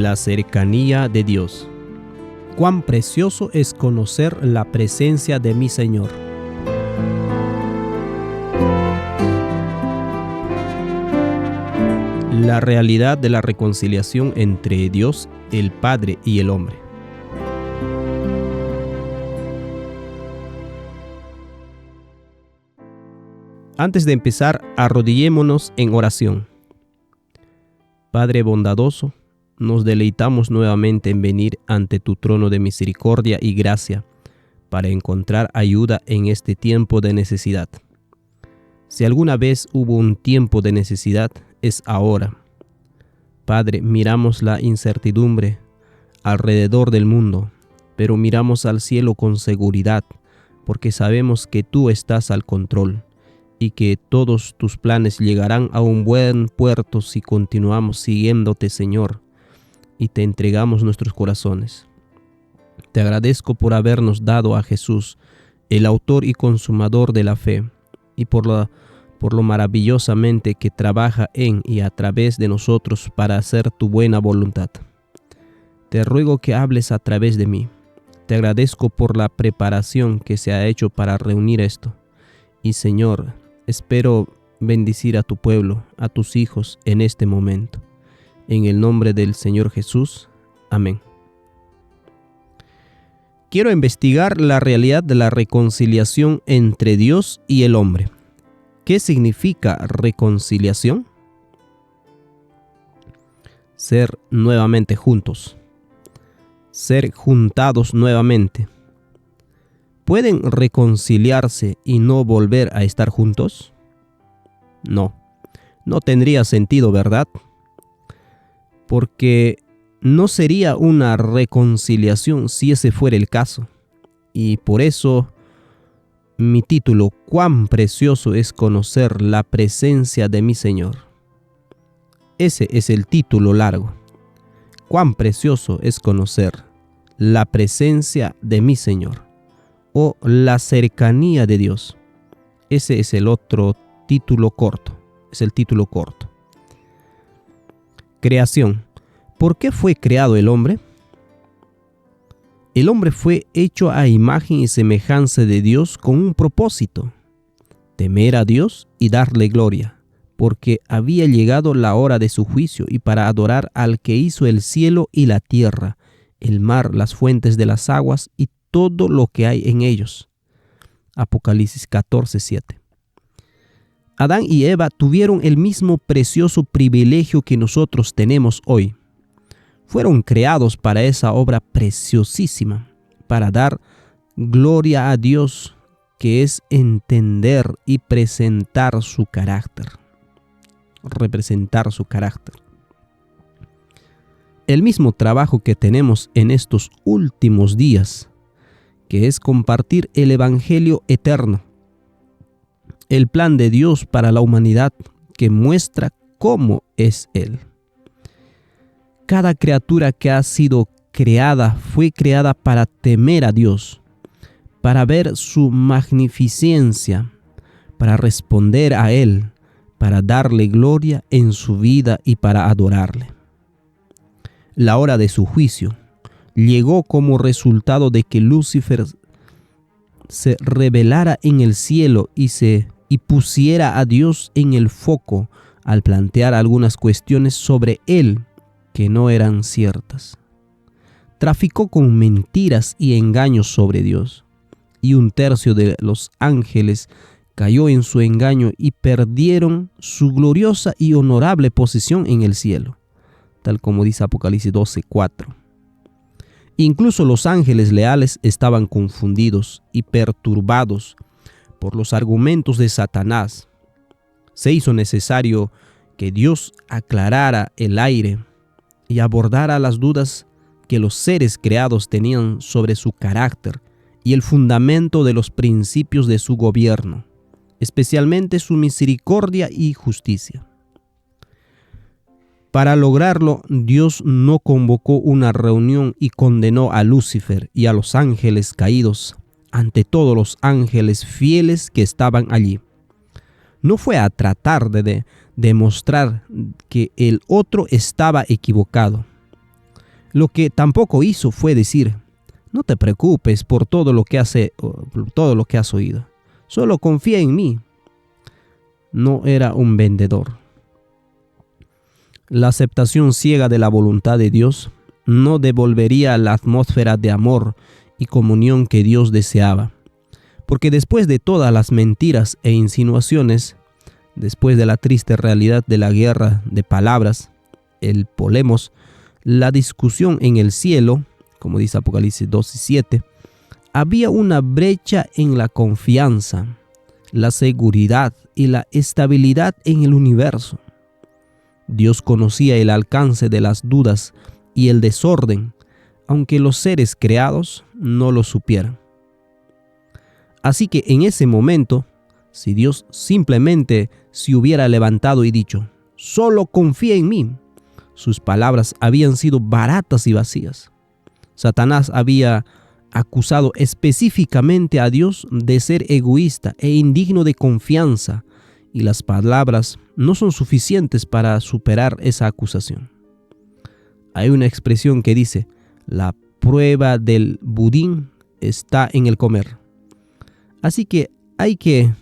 La cercanía de Dios. Cuán precioso es conocer la presencia de mi Señor. La realidad de la reconciliación entre Dios, el Padre y el hombre. Antes de empezar, arrodillémonos en oración. Padre bondadoso, nos deleitamos nuevamente en venir ante tu trono de misericordia y gracia para encontrar ayuda en este tiempo de necesidad. Si alguna vez hubo un tiempo de necesidad, es ahora. Padre, miramos la incertidumbre alrededor del mundo, pero miramos al cielo con seguridad, porque sabemos que tú estás al control y que todos tus planes llegarán a un buen puerto si continuamos siguiéndote, Señor, y te entregamos nuestros corazones. Te agradezco por habernos dado a Jesús, el autor y consumador de la fe, y por lo maravillosamente que trabaja en y a través de nosotros para hacer tu buena voluntad. Te ruego que hables a través de mí. Te agradezco por la preparación que se ha hecho para reunir esto. Y Señor, espero bendecir a tu pueblo, a tus hijos en este momento. En el nombre del Señor Jesús. Amén. Quiero investigar la realidad de la reconciliación entre Dios y el hombre. ¿Qué significa reconciliación? Ser nuevamente juntos. Ser juntados nuevamente. ¿Pueden reconciliarse y no volver a estar juntos? No tendría sentido, ¿verdad? Porque no sería una reconciliación si ese fuera el caso. Y por eso mi título, cuán precioso es conocer la presencia de mi Señor. Ese es el título largo. Cuán precioso es conocer la presencia de mi Señor. O la cercanía de Dios. Ese es el otro título corto. Es el título corto. Creación. ¿Por qué fue creado el hombre? El hombre fue hecho a imagen y semejanza de Dios con un propósito: temer a Dios y darle gloria, porque había llegado la hora de su juicio y para adorar al que hizo el cielo y la tierra, el mar, las fuentes de las aguas y todo lo que hay en ellos. Apocalipsis 14:7. Adán y Eva tuvieron el mismo precioso privilegio que nosotros tenemos hoy. Fueron creados para esa obra preciosísima, para dar gloria a Dios, que es entender y presentar su carácter. Representar su carácter. El mismo trabajo que tenemos en estos últimos días, que es compartir el Evangelio eterno, el plan de Dios para la humanidad que muestra cómo es Él. Cada criatura que ha sido creada fue creada para temer a Dios, para ver su magnificencia, para responder a Él, para darle gloria en su vida y para adorarle. La hora de su juicio llegó como resultado de que Lucifer se rebelara en el cielo y pusiera a Dios en el foco al plantear algunas cuestiones sobre él que no eran ciertas. Traficó con mentiras y engaños sobre Dios, y 1/3 de los ángeles cayó en su engaño y perdieron su gloriosa y honorable posición en el cielo, tal como dice Apocalipsis 12:4. Incluso los ángeles leales estaban confundidos y perturbados por los argumentos de Satanás. Se hizo necesario que Dios aclarara el aire y abordara las dudas que los seres creados tenían sobre su carácter y el fundamento de los principios de su gobierno, especialmente su misericordia y justicia. Para lograrlo, Dios no convocó una reunión y condenó a Lucifer y a los ángeles caídos ante todos los ángeles fieles que estaban allí. No fue a tratar de demostrar que el otro estaba equivocado. Lo que tampoco hizo fue decir: no te preocupes por todo lo que has oído, solo confía en mí. No era un vendedor. La aceptación ciega de la voluntad de Dios no devolvería la atmósfera de amor y comunión que Dios deseaba, porque después de todas las mentiras e insinuaciones, después de la triste realidad de la guerra de palabras, el polemos, la discusión en el cielo, como dice Apocalipsis 2:7, había una brecha en la confianza, la seguridad y la estabilidad en el universo. Dios conocía el alcance de las dudas y el desorden, aunque los seres creados no lo supieran. Así que en ese momento, si Dios simplemente se hubiera levantado y dicho: solo confía en mí, sus palabras habían sido baratas y vacías. Satanás había acusado específicamente a Dios de ser egoísta e indigno de confianza, y las palabras no son suficientes para superar esa acusación. Hay una expresión que dice: la prueba del budín está en el comer. Así que hay que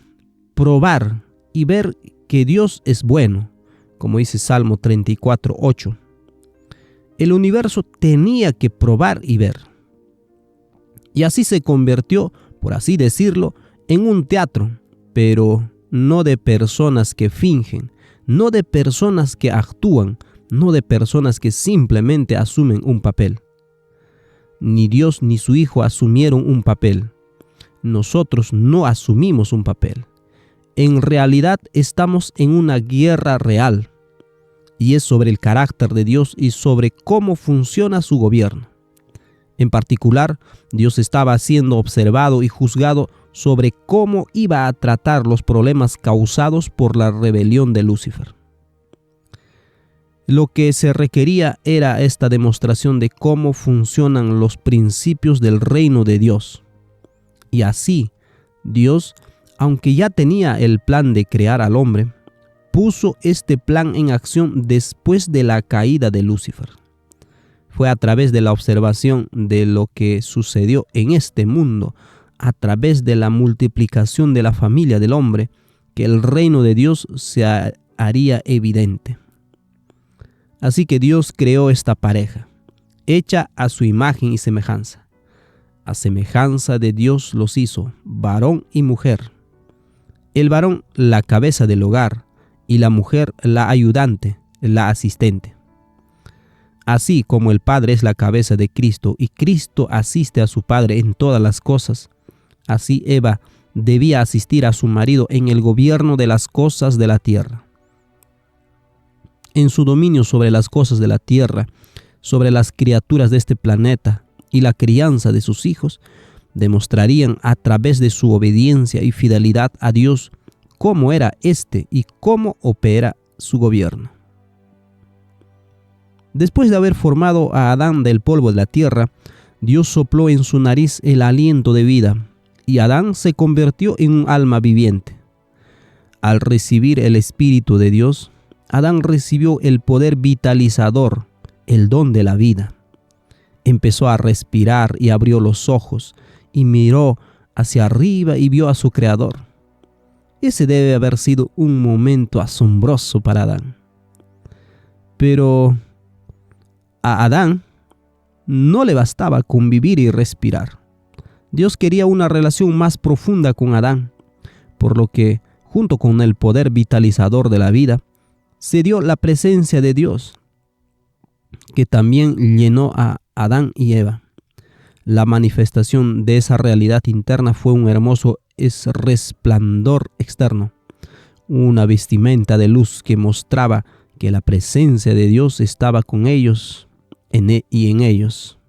probar y ver que Dios es bueno, como dice Salmo 34:8. El universo tenía que probar y ver. Y así se convirtió, por así decirlo, en un teatro, pero no de personas que fingen, no de personas que actúan, no de personas que simplemente asumen un papel. Ni Dios ni su Hijo asumieron un papel. Nosotros no asumimos un papel. En realidad estamos en una guerra real, y es sobre el carácter de Dios y sobre cómo funciona su gobierno. En particular, Dios estaba siendo observado y juzgado sobre cómo iba a tratar los problemas causados por la rebelión de Lucifer. Lo que se requería era esta demostración de cómo funcionan los principios del reino de Dios. Y así, Dios, aunque ya tenía el plan de crear al hombre, puso este plan en acción después de la caída de Lucifer. Fue a través de la observación de lo que sucedió en este mundo, a través de la multiplicación de la familia del hombre, que el reino de Dios se haría evidente. Así que Dios creó esta pareja, hecha a su imagen y semejanza. A semejanza de Dios los hizo, varón y mujer. El varón, la cabeza del hogar, y la mujer, la ayudante, la asistente. Así como el Padre es la cabeza de Cristo y Cristo asiste a su Padre en todas las cosas, así Eva debía asistir a su marido en el gobierno de las cosas de la tierra. En su dominio sobre las cosas de la tierra, sobre las criaturas de este planeta y la crianza de sus hijos, demostrarían a través de su obediencia y fidelidad a Dios cómo era este y cómo opera su gobierno. Después de haber formado a Adán del polvo de la tierra, Dios sopló en su nariz el aliento de vida, y Adán se convirtió en un alma viviente. Al recibir el Espíritu de Dios, Adán recibió el poder vitalizador, el don de la vida. Empezó a respirar y abrió los ojos, y miró hacia arriba y vio a su Creador. Ese debe haber sido un momento asombroso para Adán. Pero a Adán no le bastaba con vivir y respirar. Dios quería una relación más profunda con Adán, por lo que, junto con el poder vitalizador de la vida, se dio la presencia de Dios, que también llenó a Adán y Eva. La manifestación de esa realidad interna fue un hermoso resplandor externo, una vestimenta de luz que mostraba que la presencia de Dios estaba con ellos y en ellos.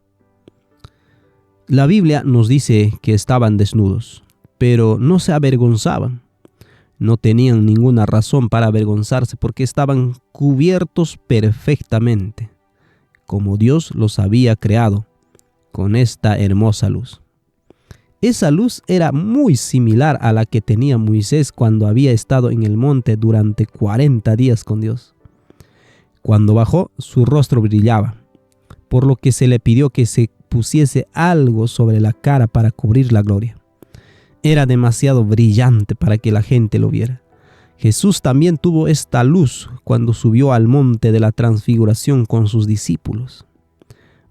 La Biblia nos dice que estaban desnudos, pero no se avergonzaban. No tenían ninguna razón para avergonzarse porque estaban cubiertos perfectamente, como Dios los había creado, con esta hermosa luz. Esa luz era muy similar a la que tenía Moisés cuando había estado en el monte durante 40 días con Dios. Cuando bajó, su rostro brillaba, por lo que se le pidió que se pusiese algo sobre la cara para cubrir la gloria. Era demasiado brillante para que la gente lo viera. Jesús también tuvo esta luz cuando subió al monte de la transfiguración con sus discípulos.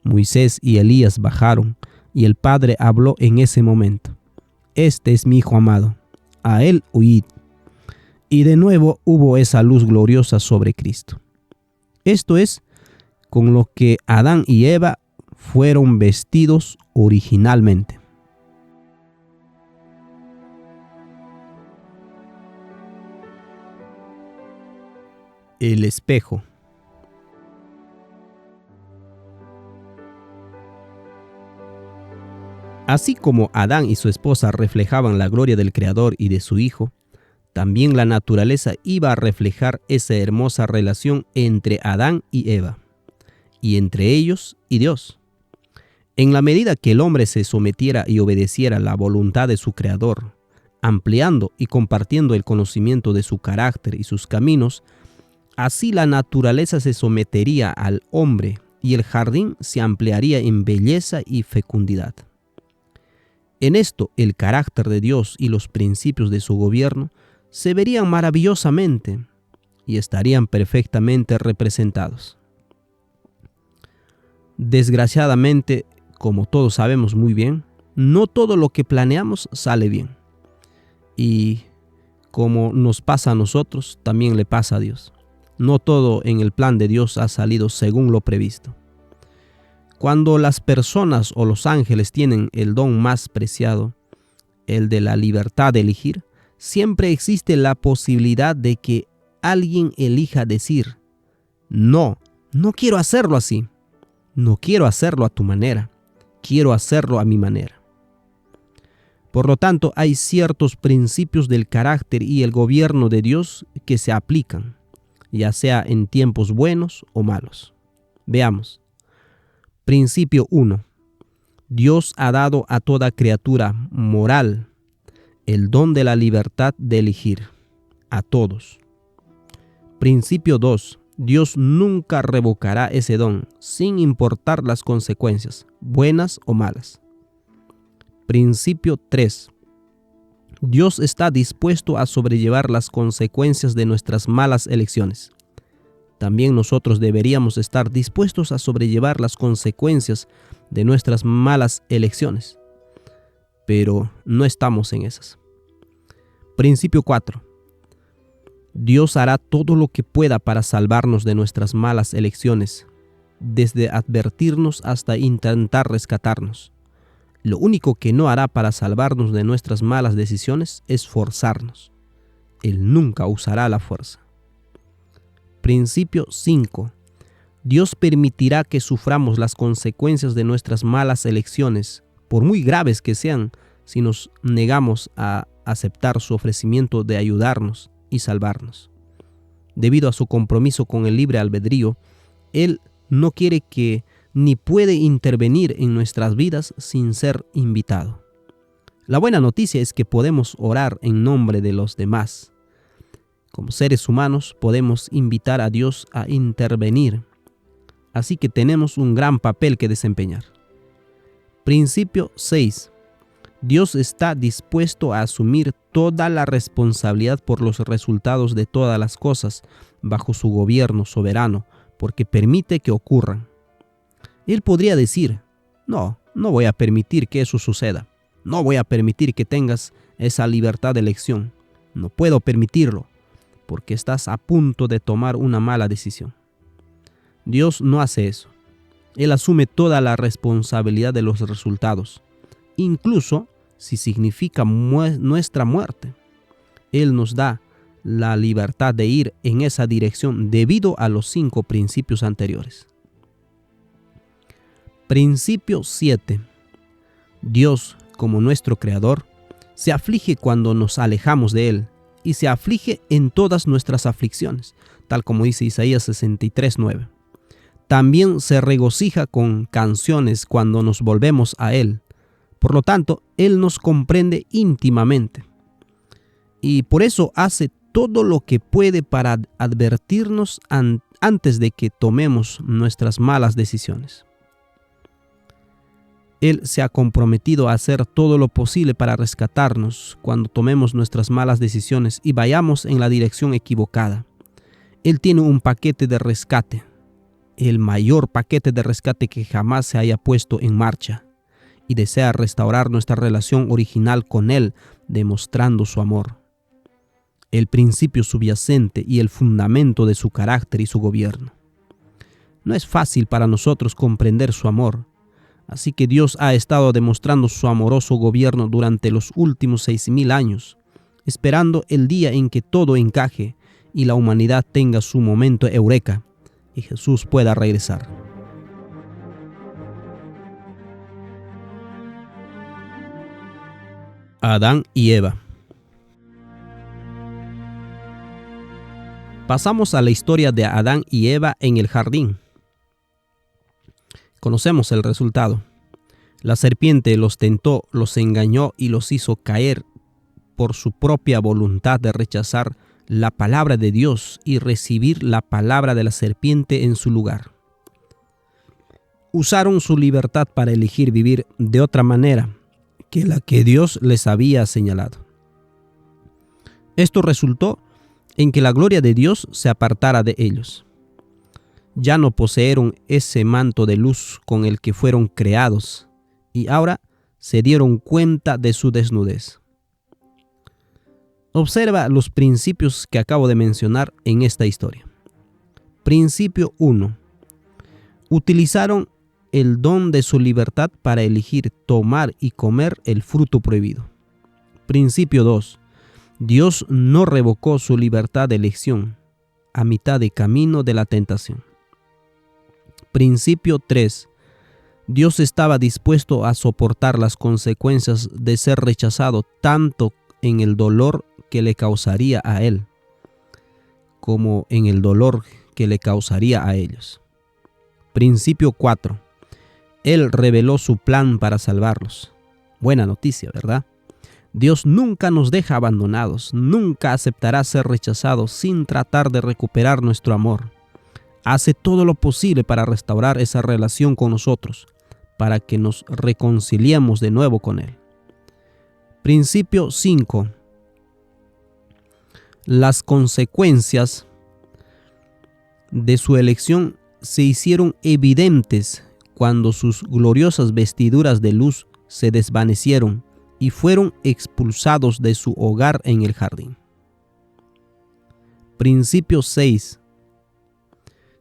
Moisés y Elías bajaron y el Padre habló en ese momento: Este es mi Hijo amado, a él oíd. Y de nuevo hubo esa luz gloriosa sobre Cristo. Esto es con lo que Adán y Eva fueron vestidos originalmente. El espejo. Así como Adán y su esposa reflejaban la gloria del Creador y de su Hijo, también la naturaleza iba a reflejar esa hermosa relación entre Adán y Eva, y entre ellos y Dios. En la medida que el hombre se sometiera y obedeciera la voluntad de su Creador, ampliando y compartiendo el conocimiento de su carácter y sus caminos, así la naturaleza se sometería al hombre y el jardín se ampliaría en belleza y fecundidad. En esto, el carácter de Dios y los principios de su gobierno se verían maravillosamente y estarían perfectamente representados. Desgraciadamente, como todos sabemos muy bien, no todo lo que planeamos sale bien. Y como nos pasa a nosotros, también le pasa a Dios. No todo en el plan de Dios ha salido según lo previsto. Cuando las personas o los ángeles tienen el don más preciado, el de la libertad de elegir, siempre existe la posibilidad de que alguien elija decir: no quiero hacerlo así, no quiero hacerlo a tu manera, quiero hacerlo a mi manera. Por lo tanto, hay ciertos principios del carácter y el gobierno de Dios que se aplican, ya sea en tiempos buenos o malos. Veamos. Principio 1. Dios ha dado a toda criatura moral el don de la libertad de elegir, a todos. Principio 2. Dios nunca revocará ese don, sin importar las consecuencias, buenas o malas. Principio 3. Dios está dispuesto a sobrellevar las consecuencias de nuestras malas elecciones. También nosotros deberíamos estar dispuestos a sobrellevar las consecuencias de nuestras malas elecciones, pero no estamos en esas. Principio 4. Dios hará todo lo que pueda para salvarnos de nuestras malas elecciones, desde advertirnos hasta intentar rescatarnos. Lo único que no hará para salvarnos de nuestras malas decisiones es forzarnos. Él nunca usará la fuerza. Principio 5. Dios permitirá que suframos las consecuencias de nuestras malas elecciones, por muy graves que sean, si nos negamos a aceptar su ofrecimiento de ayudarnos y salvarnos. Debido a su compromiso con el libre albedrío, Él no quiere que ni puede intervenir en nuestras vidas sin ser invitado. La buena noticia es que podemos orar en nombre de los demás. Como seres humanos podemos invitar a Dios a intervenir, así que tenemos un gran papel que desempeñar. Principio 6. Dios está dispuesto a asumir toda la responsabilidad por los resultados de todas las cosas bajo su gobierno soberano, porque permite que ocurran. Él podría decir: no voy a permitir que eso suceda. No voy a permitir que tengas esa libertad de elección. No puedo permitirlo, porque estás a punto de tomar una mala decisión. Dios no hace eso. Él asume toda la responsabilidad de los resultados, incluso si significa nuestra muerte. Él nos da la libertad de ir en esa dirección debido a los 5 principios anteriores. Principio 7. Dios, como nuestro Creador, se aflige cuando nos alejamos de Él y se aflige en todas nuestras aflicciones, tal como dice Isaías 63:9. También se regocija con canciones cuando nos volvemos a Él. Por lo tanto, Él nos comprende íntimamente y por eso hace todo lo que puede para advertirnos antes de que tomemos nuestras malas decisiones. Él se ha comprometido a hacer todo lo posible para rescatarnos cuando tomemos nuestras malas decisiones y vayamos en la dirección equivocada. Él tiene un paquete de rescate, el mayor paquete de rescate que jamás se haya puesto en marcha, y desea restaurar nuestra relación original con Él, demostrando su amor, el principio subyacente y el fundamento de su carácter y su gobierno. No es fácil para nosotros comprender su amor, así que Dios ha estado demostrando su amoroso gobierno durante los últimos 6,000 años, esperando el día en que todo encaje y la humanidad tenga su momento eureka y Jesús pueda regresar. Adán y Eva. Pasamos a la historia de Adán y Eva en el jardín. Conocemos el resultado. La serpiente los tentó, los engañó y los hizo caer por su propia voluntad de rechazar la palabra de Dios y recibir la palabra de la serpiente en su lugar. Usaron su libertad para elegir vivir de otra manera que la que Dios les había señalado. Esto resultó en que la gloria de Dios se apartara de ellos. Ya no poseyeron ese manto de luz con el que fueron creados y ahora se dieron cuenta de su desnudez. Observa los principios que acabo de mencionar en esta historia. Principio 1. Utilizaron el don de su libertad para elegir tomar y comer el fruto prohibido. Principio 2. Dios no revocó su libertad de elección a mitad de camino de la tentación. Principio 3. Dios estaba dispuesto a soportar las consecuencias de ser rechazado tanto en el dolor que le causaría a él, como en el dolor que le causaría a ellos. Principio 4. Él reveló su plan para salvarlos. Buena noticia, ¿verdad? Dios nunca nos deja abandonados, nunca aceptará ser rechazados sin tratar de recuperar nuestro amor. Hace todo lo posible para restaurar esa relación con nosotros, para que nos reconciliemos de nuevo con Él. Principio 5. Las consecuencias de su elección se hicieron evidentes cuando sus gloriosas vestiduras de luz se desvanecieron y fueron expulsados de su hogar en el jardín. Principio 6.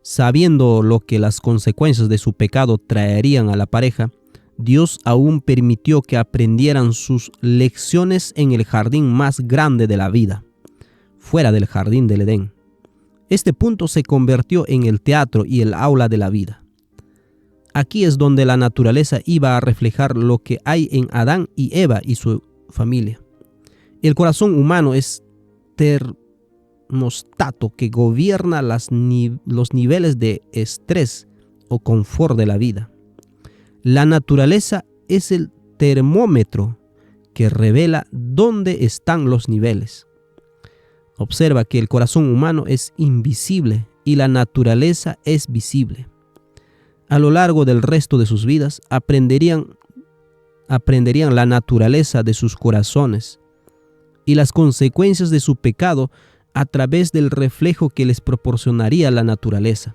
Sabiendo lo que las consecuencias de su pecado traerían a la pareja, Dios aún permitió que aprendieran sus lecciones en el jardín más grande de la vida, fuera del jardín del Edén. Este punto se convirtió en el teatro y el aula de la vida. Aquí es donde la naturaleza iba a reflejar lo que hay en Adán y Eva y su familia. El corazón humano es termostato que gobierna los niveles de estrés o confort de la vida. La naturaleza es el termómetro que revela dónde están los niveles. Observa que el corazón humano es invisible y la naturaleza es visible. A lo largo del resto de sus vidas aprenderían la naturaleza de sus corazones y las consecuencias de su pecado a través del reflejo que les proporcionaría la naturaleza.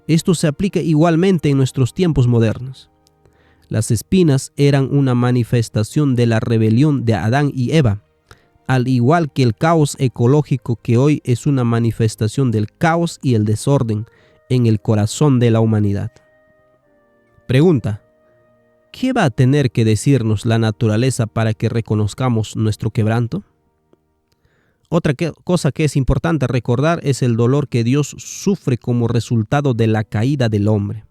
Esto se aplica igualmente en nuestros tiempos modernos. Las espinas eran una manifestación de la rebelión de Adán y Eva, al igual que el caos ecológico que hoy es una manifestación del caos y el desorden en el corazón de la humanidad. Pregunta: ¿qué va a tener que decirnos la naturaleza para que reconozcamos nuestro quebranto? Otra cosa que es importante recordar es el dolor que Dios sufre como resultado de la caída del hombre.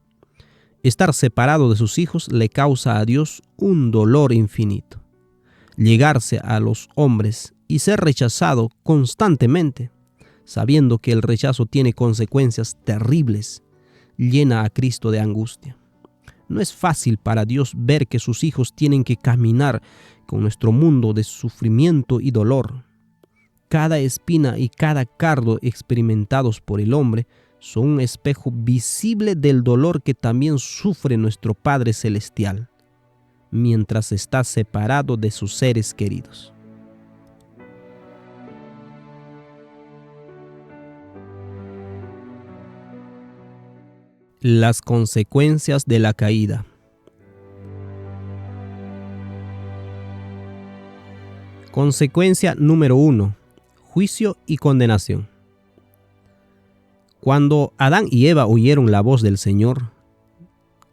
Estar separado de sus hijos le causa a Dios un dolor infinito. Llegarse a los hombres y ser rechazado constantemente, sabiendo que el rechazo tiene consecuencias terribles, llena a Cristo de angustia. No es fácil para Dios ver que sus hijos tienen que caminar con nuestro mundo de sufrimiento y dolor. Cada espina y cada cardo experimentados por el hombre son un espejo visible del dolor que también sufre nuestro Padre Celestial. mientras está separado de sus seres queridos. Las consecuencias de la caída. Consecuencia número 1. Juicio y condenación. Cuando Adán y Eva oyeron la voz del Señor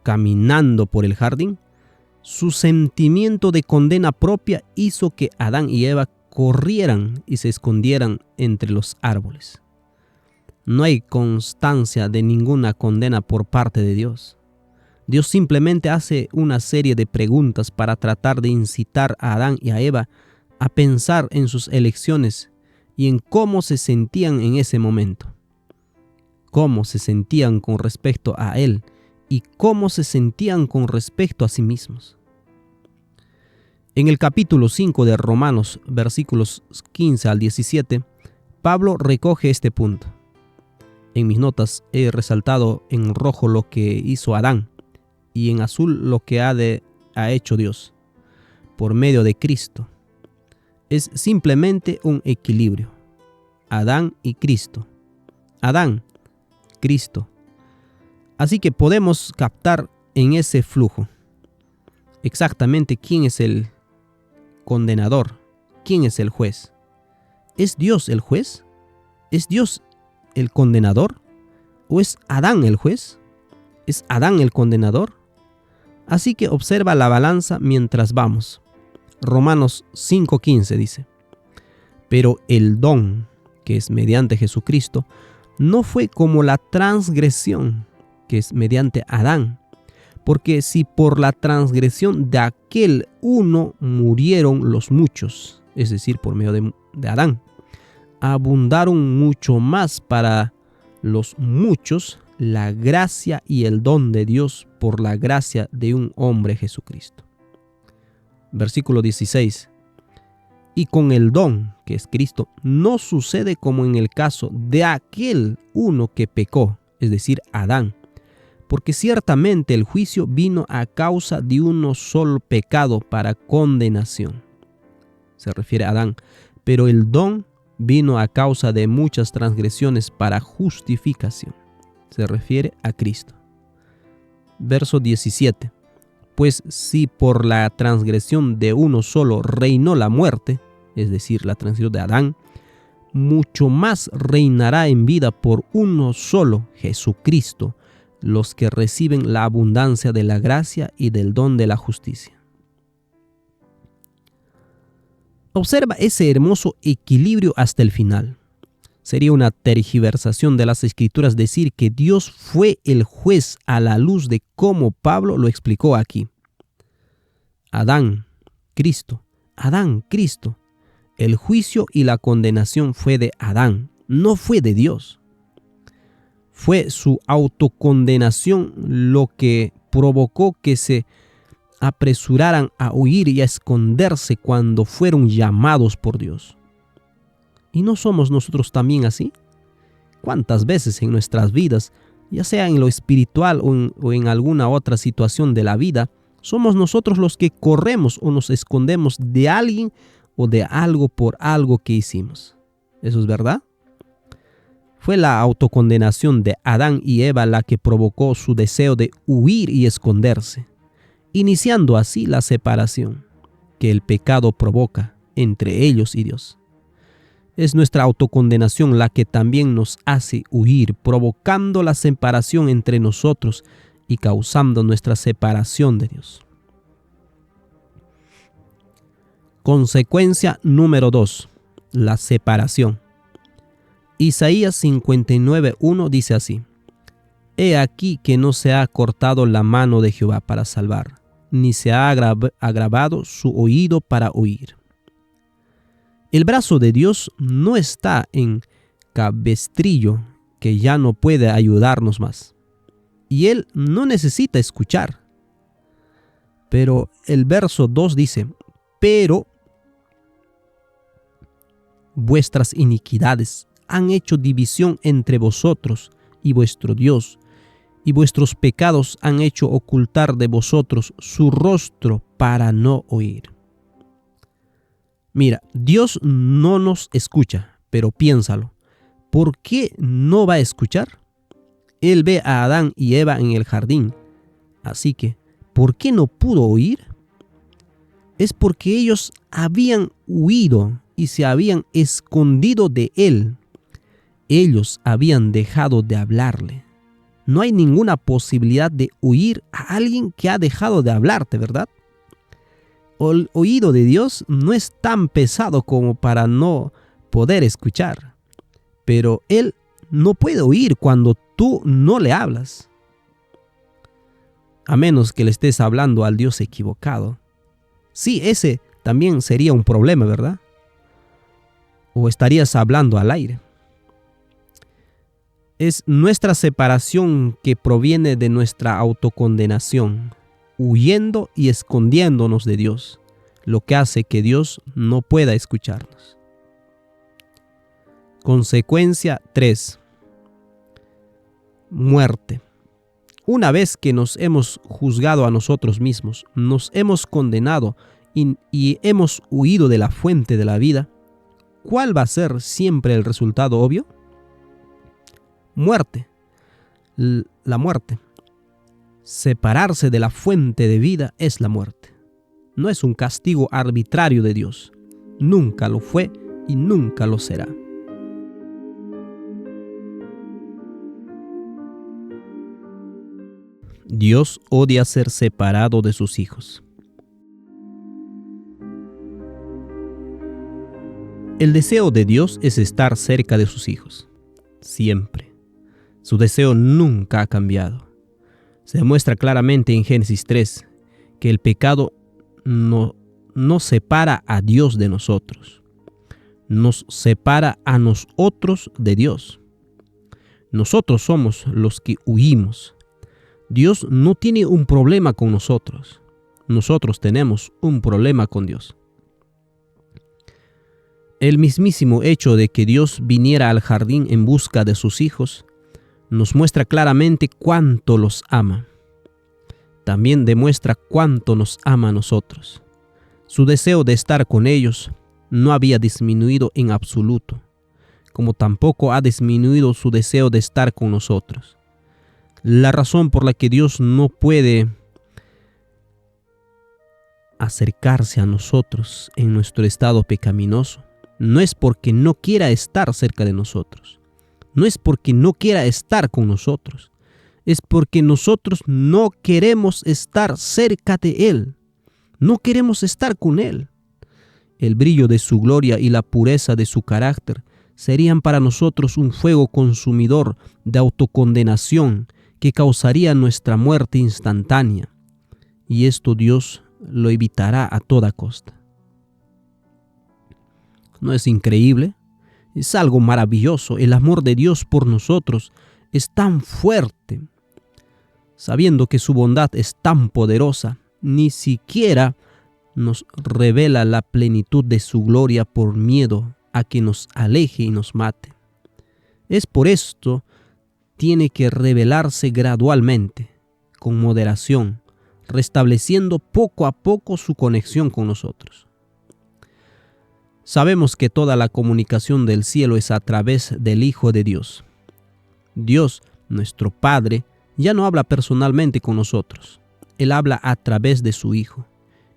caminando por el jardín, su sentimiento de condena propia hizo que Adán y Eva corrieran y se escondieran entre los árboles. No hay constancia de ninguna condena por parte de Dios. Dios simplemente hace una serie de preguntas para tratar de incitar a Adán y a Eva a pensar en sus elecciones y en cómo se sentían en ese momento. Cómo se sentían con respecto a Él y cómo se sentían con respecto a sí mismos. En el capítulo 5 de Romanos, versículos 15 al 17, Pablo recoge este punto. En mis notas he resaltado en rojo lo que hizo Adán y en azul lo que ha hecho Dios por medio de Cristo. Es simplemente un equilibrio. Adán y Cristo. Adán, Cristo. Así que podemos captar en ese flujo exactamente quién es el condenador, quién es el juez. ¿Es Dios el juez? ¿Es Dios el condenador? ¿O es Adán el juez? ¿Es Adán el condenador? Así que observa la balanza mientras vamos. Romanos 5:15 dice: pero el don, que es mediante Jesucristo, no fue como la transgresión, que es mediante Adán. Porque si por la transgresión de aquel uno murieron los muchos, es decir, por medio de Adán, abundaron mucho más para los muchos la gracia y el don de Dios por la gracia de un hombre Jesucristo. Versículo 16. Y con el don, que es Cristo, no sucede como en el caso de aquel uno que pecó, es decir, Adán. Porque ciertamente el juicio vino a causa de uno solo pecado para condenación. Se refiere a Adán. Pero el don vino a causa de muchas transgresiones para justificación. Se refiere a Cristo. Verso 17. Pues si por la transgresión de uno solo reinó la muerte, es decir, la transgresión de Adán, mucho más reinará en vida por uno solo, Jesucristo, los que reciben la abundancia de la gracia y del don de la justicia. Observa ese hermoso equilibrio hasta el final. Sería una tergiversación de las Escrituras decir que Dios fue el juez a la luz de cómo Pablo lo explicó aquí. Adán, Cristo, Adán, Cristo. El juicio y la condenación fue de Adán, no fue de Dios. Fue su autocondenación lo que provocó que se apresuraran a huir y a esconderse cuando fueron llamados por Dios. ¿Y no somos nosotros también así? ¿Cuántas veces en nuestras vidas, ya sea en lo espiritual o en alguna otra situación de la vida, somos nosotros los que corremos o nos escondemos de alguien o de algo por algo que hicimos? ¿Eso es verdad? Fue la autocondenación de Adán y Eva la que provocó su deseo de huir y esconderse, iniciando así la separación que el pecado provoca entre ellos y Dios. Es nuestra autocondenación la que también nos hace huir, provocando la separación entre nosotros y causando nuestra separación de Dios. Consecuencia número 2, la separación. Isaías 59:1 dice así: He aquí que no se ha cortado la mano de Jehová para salvar, ni se ha agravado su oído para oír. El brazo de Dios no está en cabestrillo que ya no puede ayudarnos más. Y Él no necesita escuchar. Pero el verso 2 dice: Pero vuestras iniquidades han hecho división entre vosotros y vuestro Dios, y vuestros pecados han hecho ocultar de vosotros su rostro para no oír. Mira, Dios no nos escucha, pero piénsalo. ¿Por qué no va a escuchar? Él ve a Adán y Eva en el jardín. Así que, ¿por qué no pudo oír? Es porque ellos habían huido y se habían escondido de Él. Ellos habían dejado de hablarle. No hay ninguna posibilidad de oír a alguien que ha dejado de hablarte, ¿verdad? El oído de Dios no es tan pesado como para no poder escuchar. Pero Él no puede oír cuando tú no le hablas. A menos que le estés hablando al Dios equivocado. Sí, ese también sería un problema, ¿verdad? O estarías hablando al aire. Es nuestra separación que proviene de nuestra autocondenación, huyendo y escondiéndonos de Dios, lo que hace que Dios no pueda escucharnos. Consecuencia 3. Muerte. Una vez que nos hemos juzgado a nosotros mismos, nos hemos condenado y hemos huido de la fuente de la vida, ¿cuál va a ser siempre el resultado obvio? Muerte. La muerte. Separarse de la fuente de vida es la muerte. No es un castigo arbitrario de Dios. Nunca lo fue y nunca lo será. Dios odia ser separado de sus hijos. El deseo de Dios es estar cerca de sus hijos, siempre. Su deseo nunca ha cambiado. Se demuestra claramente en Génesis 3 que el pecado no separa a Dios de nosotros. Nos separa a nosotros de Dios. Nosotros somos los que huimos. Dios no tiene un problema con nosotros. Nosotros tenemos un problema con Dios. El mismísimo hecho de que Dios viniera al jardín en busca de sus hijos nos muestra claramente cuánto los ama. También demuestra cuánto nos ama a nosotros. Su deseo de estar con ellos no había disminuido en absoluto, como tampoco ha disminuido su deseo de estar con nosotros. La razón por la que Dios no puede acercarse a nosotros en nuestro estado pecaminoso no es porque no quiera estar cerca de nosotros, no es porque no quiera estar con nosotros, es porque nosotros no queremos estar cerca de Él, no queremos estar con Él. El brillo de su gloria y la pureza de su carácter serían para nosotros un fuego consumidor de autocondenación que causaría nuestra muerte instantánea, y esto Dios lo evitará a toda costa. ¿No es increíble? Es algo maravilloso. El amor de Dios por nosotros es tan fuerte. Sabiendo que su bondad es tan poderosa, ni siquiera nos revela la plenitud de su gloria por miedo a que nos aleje y nos mate. Es por esto tiene que revelarse gradualmente, con moderación, restableciendo poco a poco su conexión con nosotros. Sabemos que toda la comunicación del cielo es a través del Hijo de Dios. Dios, nuestro Padre, ya no habla personalmente con nosotros. Él habla a través de su Hijo.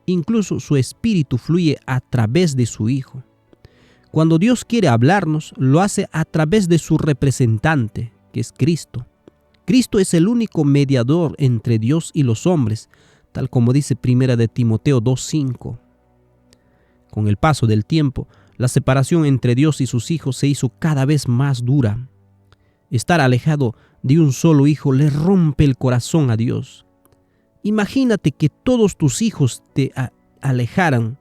Incluso su Espíritu fluye a través de su Hijo. Cuando Dios quiere hablarnos, lo hace a través de su representante, que es Cristo. Cristo es el único mediador entre Dios y los hombres, tal como dice 1 de Timoteo 2:5. Con el paso del tiempo, la separación entre Dios y sus hijos se hizo cada vez más dura. Estar alejado de un solo hijo le rompe el corazón a Dios. Imagínate que todos tus hijos te alejaran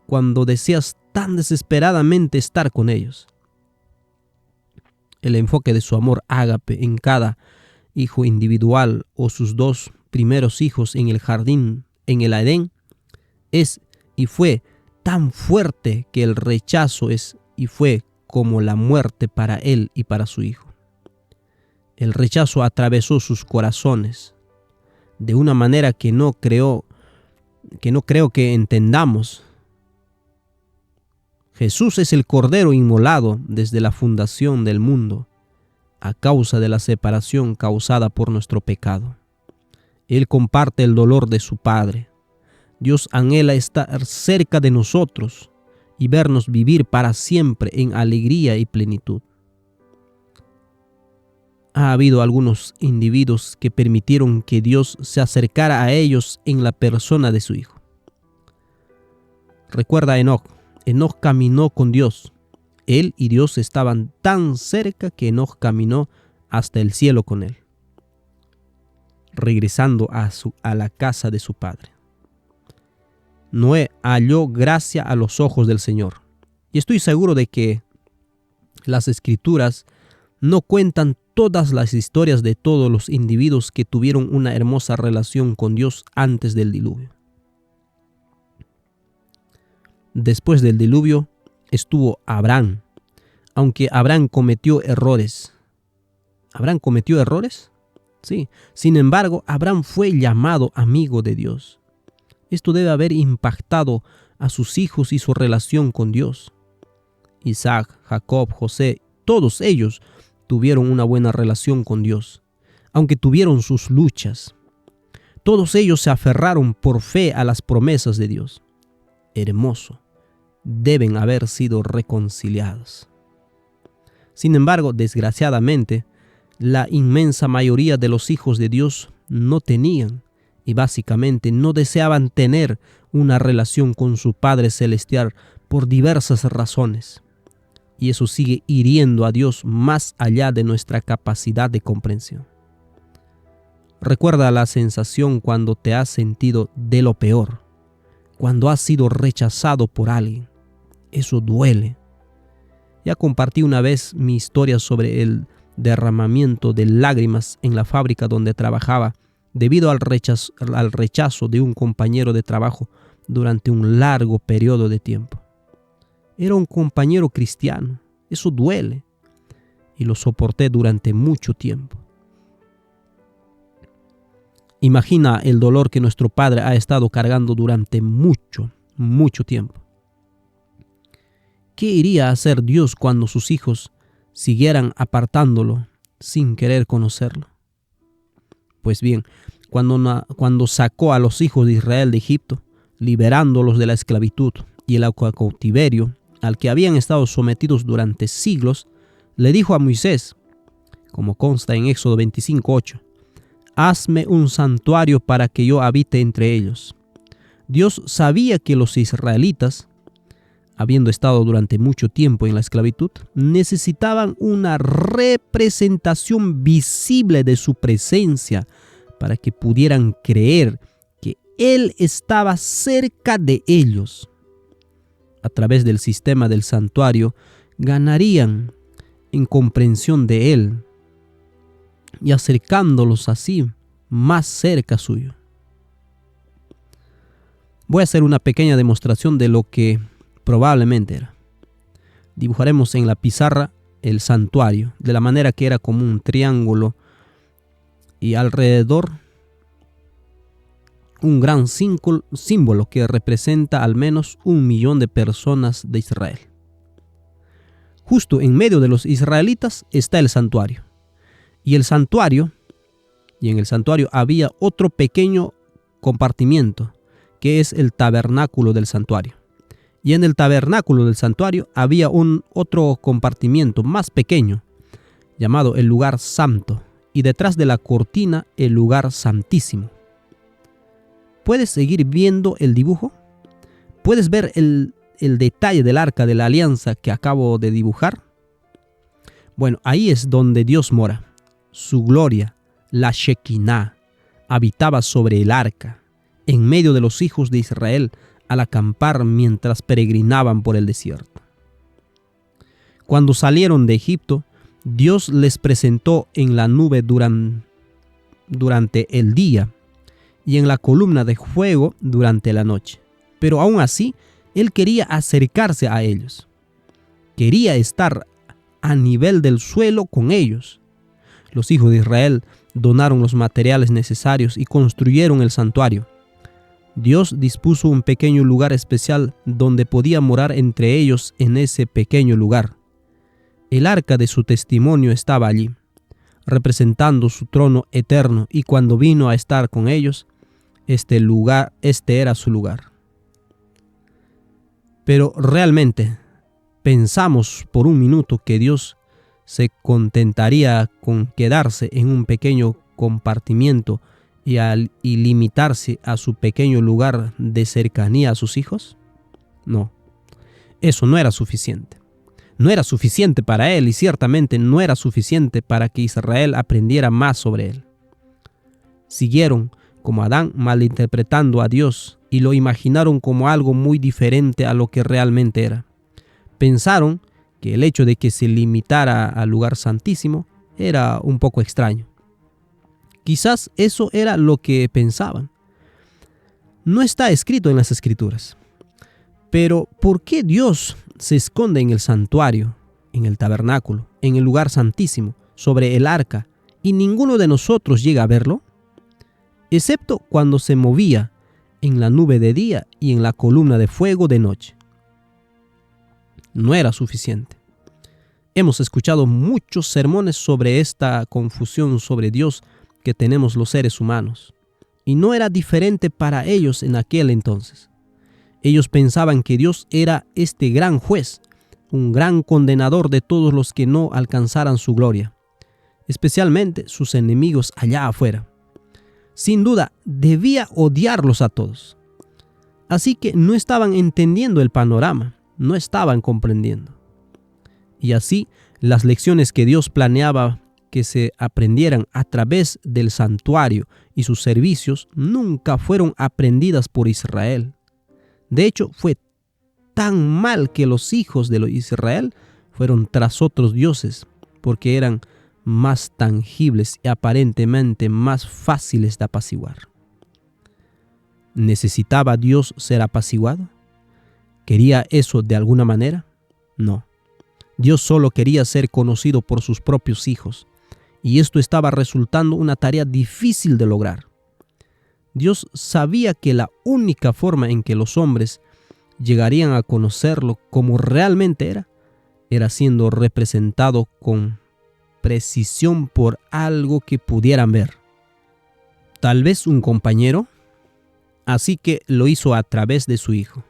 cuando deseas tan desesperadamente estar con ellos. El enfoque de su amor ágape en cada hijo individual o sus dos primeros hijos en el jardín, en el Edén, es y fue tan fuerte que el rechazo es y fue como la muerte para él y para su hijo. El rechazo atravesó sus corazones de una manera que no creó que no creo que entendamos. Jesús es el Cordero inmolado desde la fundación del mundo a causa de la separación causada por nuestro pecado. Él comparte el dolor de su Padre. Dios anhela estar cerca de nosotros y vernos vivir para siempre en alegría y plenitud. Ha habido algunos individuos que permitieron que Dios se acercara a ellos en la persona de su Hijo. Recuerda a Enoc. Enoc caminó con Dios. Él y Dios estaban tan cerca que Enoc caminó hasta el cielo con él, regresando a la casa de su padre. Noé halló gracia a los ojos del Señor. Y estoy seguro de que las Escrituras no cuentan todas las historias de todos los individuos que tuvieron una hermosa relación con Dios antes del diluvio. Después del diluvio estuvo Abraham, aunque Abraham cometió errores. ¿Abraham cometió errores? Sí. Sin embargo, Abraham fue llamado amigo de Dios. Esto debe haber impactado a sus hijos y su relación con Dios. Isaac, Jacob, José, todos ellos tuvieron una buena relación con Dios, aunque tuvieron sus luchas. Todos ellos se aferraron por fe a las promesas de Dios. Hermoso. Deben haber sido reconciliados. Sin embargo, desgraciadamente, la inmensa mayoría de los hijos de Dios no tenían y básicamente no deseaban tener una relación con su Padre Celestial por diversas razones. Y eso sigue hiriendo a Dios más allá de nuestra capacidad de comprensión. Recuerda la sensación cuando te has sentido de lo peor, cuando has sido rechazado por alguien. Eso duele. Ya compartí una vez mi historia sobre el derramamiento de lágrimas en la fábrica donde trabajaba debido al rechazo de un compañero de trabajo durante un largo periodo de tiempo. Era un compañero cristiano. Eso duele. Y lo soporté durante mucho tiempo. Imagina el dolor que nuestro Padre ha estado cargando durante mucho tiempo. ¿Qué iría a hacer Dios cuando sus hijos siguieran apartándolo sin querer conocerlo? Pues bien, cuando sacó a los hijos de Israel de Egipto, liberándolos de la esclavitud y el cautiverio al que habían estado sometidos durante siglos, le dijo a Moisés, como consta en Éxodo 25:8, «Hazme un santuario para que yo habite entre ellos». Dios sabía que los israelitas, habiendo estado durante mucho tiempo en la esclavitud, necesitaban una representación visible de su presencia para que pudieran creer que Él estaba cerca de ellos. A través del sistema del santuario, ganarían en comprensión de Él y acercándolos así más cerca suyo. Voy a hacer una pequeña demostración de lo que probablemente era. Dibujaremos en la pizarra el santuario, de la manera que era como un triángulo y alrededor un gran símbolo que representa al menos 1 millón de personas de Israel. Justo en medio de los israelitas está el santuario. Y en el santuario había otro pequeño compartimiento, que es el tabernáculo del santuario. Y en el tabernáculo del santuario había otro compartimiento más pequeño, llamado el lugar santo, y detrás de la cortina el lugar santísimo. ¿Puedes seguir viendo el dibujo? ¿Puedes ver el detalle del arca de la alianza que acabo de dibujar? Bueno, ahí es donde Dios mora. Su gloria, la Shekinah, habitaba sobre el arca, en medio de los hijos de Israel, al acampar mientras peregrinaban por el desierto. Cuando salieron de Egipto, Dios les presentó en la nube durante el día y en la columna de fuego durante la noche. Pero aún así, Él quería acercarse a ellos. Quería estar a nivel del suelo con ellos. Los hijos de Israel donaron los materiales necesarios y construyeron el santuario. Dios dispuso un pequeño lugar especial donde podía morar entre ellos en ese pequeño lugar. El arca de su testimonio estaba allí, representando su trono eterno, y cuando vino a estar con ellos, este era su lugar. Pero realmente, ¿pensamos por un minuto que Dios se contentaría con quedarse en un pequeño compartimiento y limitarse a su pequeño lugar de cercanía a sus hijos? No, eso no era suficiente. No era suficiente para él, y ciertamente no era suficiente para que Israel aprendiera más sobre él. Siguieron, como Adán, malinterpretando a Dios y lo imaginaron como algo muy diferente a lo que realmente era. Pensaron que el hecho de que se limitara al lugar santísimo era un poco extraño. Quizás eso era lo que pensaban. No está escrito en las Escrituras. Pero ¿por qué Dios se esconde en el santuario, en el tabernáculo, en el lugar santísimo, sobre el arca, y ninguno de nosotros llega a verlo? Excepto cuando se movía en la nube de día y en la columna de fuego de noche. No era suficiente. Hemos escuchado muchos sermones sobre esta confusión sobre Dios que tenemos los seres humanos, y no era diferente para ellos en aquel entonces. Ellos pensaban que Dios era este gran juez, un gran condenador de todos los que no alcanzaran su gloria, especialmente sus enemigos allá afuera. Sin duda, debía odiarlos a todos. Así que no estaban entendiendo el panorama, no estaban comprendiendo. Y así, las lecciones que Dios planeaba que se aprendieran a través del santuario y sus servicios nunca fueron aprendidas por Israel. De hecho, fue tan mal que los hijos de Israel fueron tras otros dioses, porque eran más tangibles y aparentemente más fáciles de apaciguar. ¿Necesitaba Dios ser apaciguado? ¿Quería eso de alguna manera? No. Dios solo quería ser conocido por sus propios hijos, y esto estaba resultando una tarea difícil de lograr. Dios sabía que la única forma en que los hombres llegarían a conocerlo como realmente era siendo representado con precisión por algo que pudieran ver. Tal vez un compañero, así que lo hizo a través de su Hijo.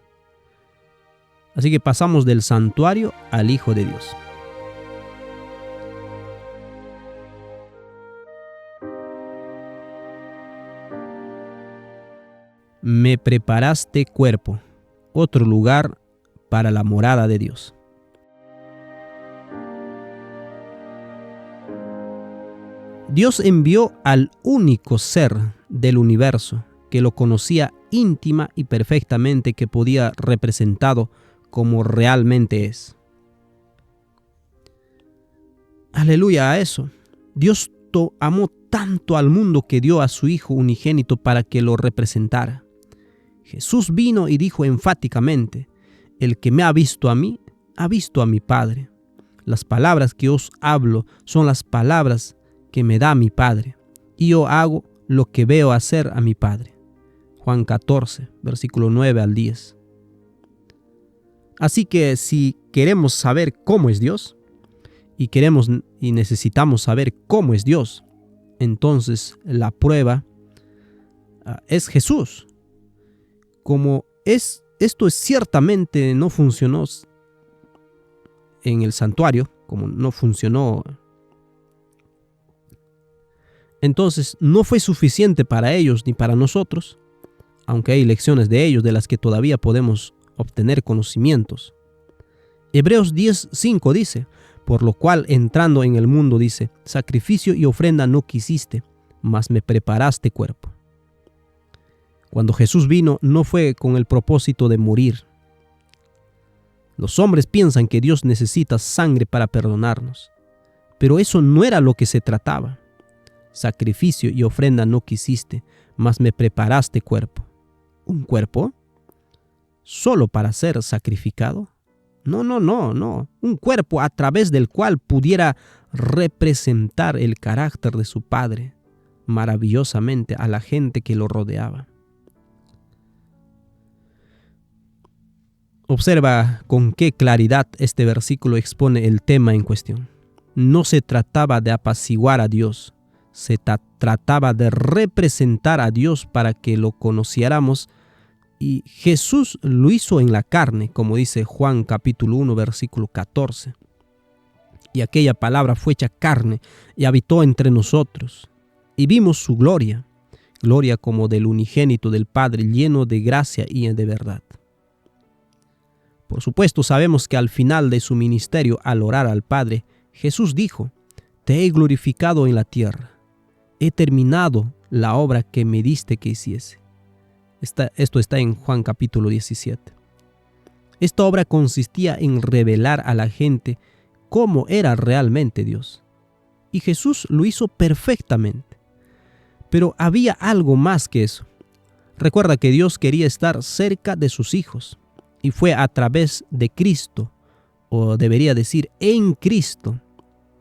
Así que pasamos del santuario al Hijo de Dios. Me preparaste cuerpo, otro lugar para la morada de Dios. Dios envió al único ser del universo que lo conocía íntima y perfectamente, que podía representado como realmente es. Aleluya a eso. Dios amó tanto al mundo que dio a su Hijo unigénito para que lo representara. Jesús vino y dijo enfáticamente: el que me ha visto a mí, ha visto a mi Padre. Las palabras que os hablo son las palabras que me da mi Padre, y yo hago lo que veo hacer a mi Padre. Juan 14, versículo 9 al 10. Así que si queremos saber cómo es Dios, y necesitamos saber cómo es Dios, entonces la prueba es Jesús. Como esto ciertamente no funcionó en el santuario, como no funcionó, entonces no fue suficiente para ellos ni para nosotros, aunque hay lecciones de ellos de las que todavía podemos obtener conocimientos. Hebreos 10:5 dice: por lo cual, entrando en el mundo, dice, sacrificio y ofrenda no quisiste, mas me preparaste cuerpo. Cuando Jesús vino, no fue con el propósito de morir. Los hombres piensan que Dios necesita sangre para perdonarnos, pero eso no era lo que se trataba. Sacrificio y ofrenda no quisiste, mas me preparaste cuerpo. ¿Un cuerpo? ¿Solo para ser sacrificado? No. Un cuerpo a través del cual pudiera representar el carácter de su Padre maravillosamente a la gente que lo rodeaba. Observa con qué claridad este versículo expone el tema en cuestión. No se trataba de apaciguar a Dios, se trataba de representar a Dios para que lo conociéramos, y Jesús lo hizo en la carne, como dice Juan capítulo 1, versículo 14. Y aquella palabra fue hecha carne y habitó entre nosotros, y vimos su gloria, gloria como del unigénito del Padre, lleno de gracia y de verdad. Por supuesto, sabemos que al final de su ministerio, al orar al Padre, Jesús dijo: te he glorificado en la tierra, he terminado la obra que me diste que hiciese. Esto está en Juan capítulo 17. Esta obra consistía en revelar a la gente cómo era realmente Dios. Y Jesús lo hizo perfectamente. Pero había algo más que eso. Recuerda que Dios quería estar cerca de sus hijos. Y fue a través de Cristo, o debería decir en Cristo,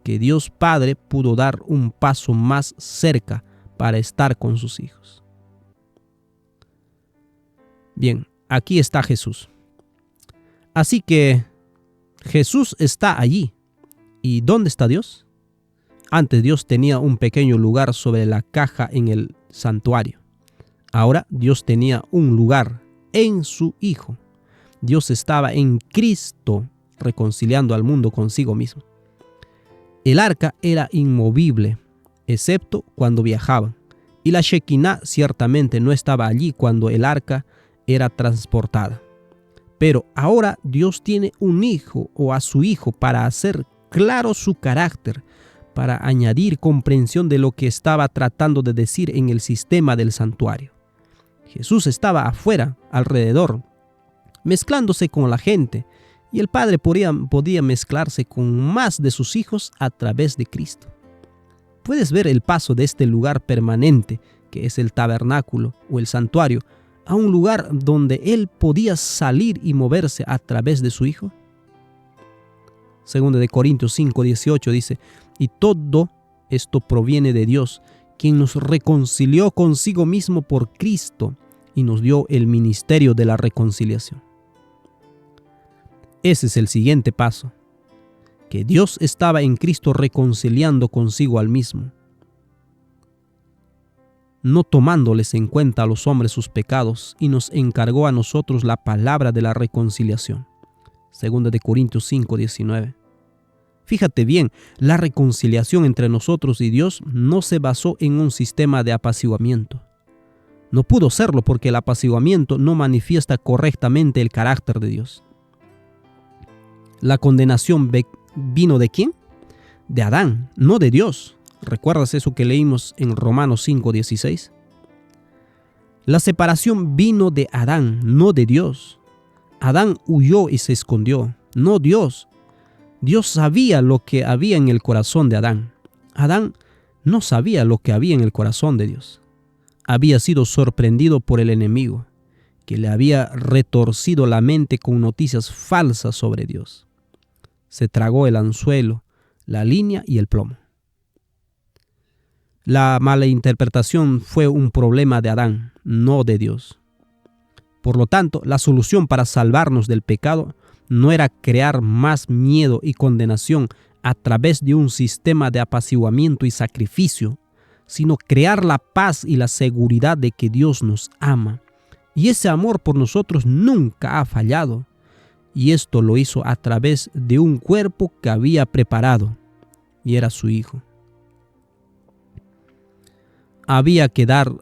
que Dios Padre pudo dar un paso más cerca para estar con sus hijos. Bien, aquí está Jesús. Así que Jesús está allí. ¿Y dónde está Dios? Antes Dios tenía un pequeño lugar sobre la caja en el santuario. Ahora Dios tenía un lugar en su Hijo. Dios estaba en Cristo reconciliando al mundo consigo mismo. El arca era inmovible, excepto cuando viajaban. Y la Shekinah ciertamente no estaba allí cuando el arca era transportada. Pero ahora Dios tiene un hijo o a su Hijo para hacer claro su carácter, para añadir comprensión de lo que estaba tratando de decir en el sistema del santuario. Jesús estaba afuera, alrededor, mezclándose con la gente, y el Padre podía mezclarse con más de sus hijos a través de Cristo. Puedes ver el paso de este lugar permanente, que es el tabernáculo o el santuario, a un lugar donde Él podía salir y moverse a través de su Hijo. Segundo de Corintios 5:18 dice: y todo esto proviene de Dios, quien nos reconcilió consigo mismo por Cristo y nos dio el ministerio de la reconciliación. Ese es el siguiente paso, que Dios estaba en Cristo reconciliando consigo al mismo, no tomándoles en cuenta a los hombres sus pecados, y nos encargó a nosotros la palabra de la reconciliación. Segunda de Corintios 5:19. Fíjate bien, la reconciliación entre nosotros y Dios no se basó en un sistema de apaciguamiento. No pudo serlo porque el apaciguamiento no manifiesta correctamente el carácter de Dios. La condenación vino ¿de quién? De Adán, no de Dios. ¿Recuerdas eso que leímos en Romanos 5:16? La separación vino de Adán, no de Dios. Adán huyó y se escondió, no Dios. Dios sabía lo que había en el corazón de Adán. Adán no sabía lo que había en el corazón de Dios. Había sido sorprendido por el enemigo, que le había retorcido la mente con noticias falsas sobre Dios. Se tragó el anzuelo, la línea y el plomo. La mala interpretación fue un problema de Adán, no de Dios. Por lo tanto, la solución para salvarnos del pecado no era crear más miedo y condenación a través de un sistema de apaciguamiento y sacrificio, sino crear la paz y la seguridad de que Dios nos ama. Y ese amor por nosotros nunca ha fallado. Y esto lo hizo a través de un cuerpo que había preparado, y era su Hijo. Había que dar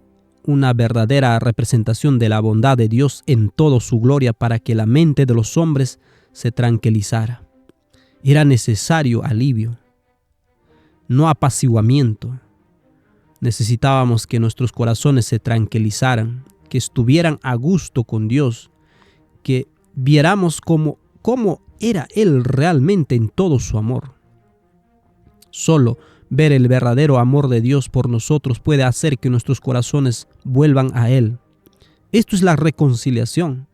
una verdadera representación de la bondad de Dios en toda su gloria para que la mente de los hombres se tranquilizara. Era necesario alivio, no apaciguamiento. Necesitábamos que nuestros corazones se tranquilizaran, que estuvieran a gusto con Dios, que viéramos cómo era Él realmente en todo su amor. Solo ver el verdadero amor de Dios por nosotros puede hacer que nuestros corazones vuelvan a Él. Esto es la reconciliación.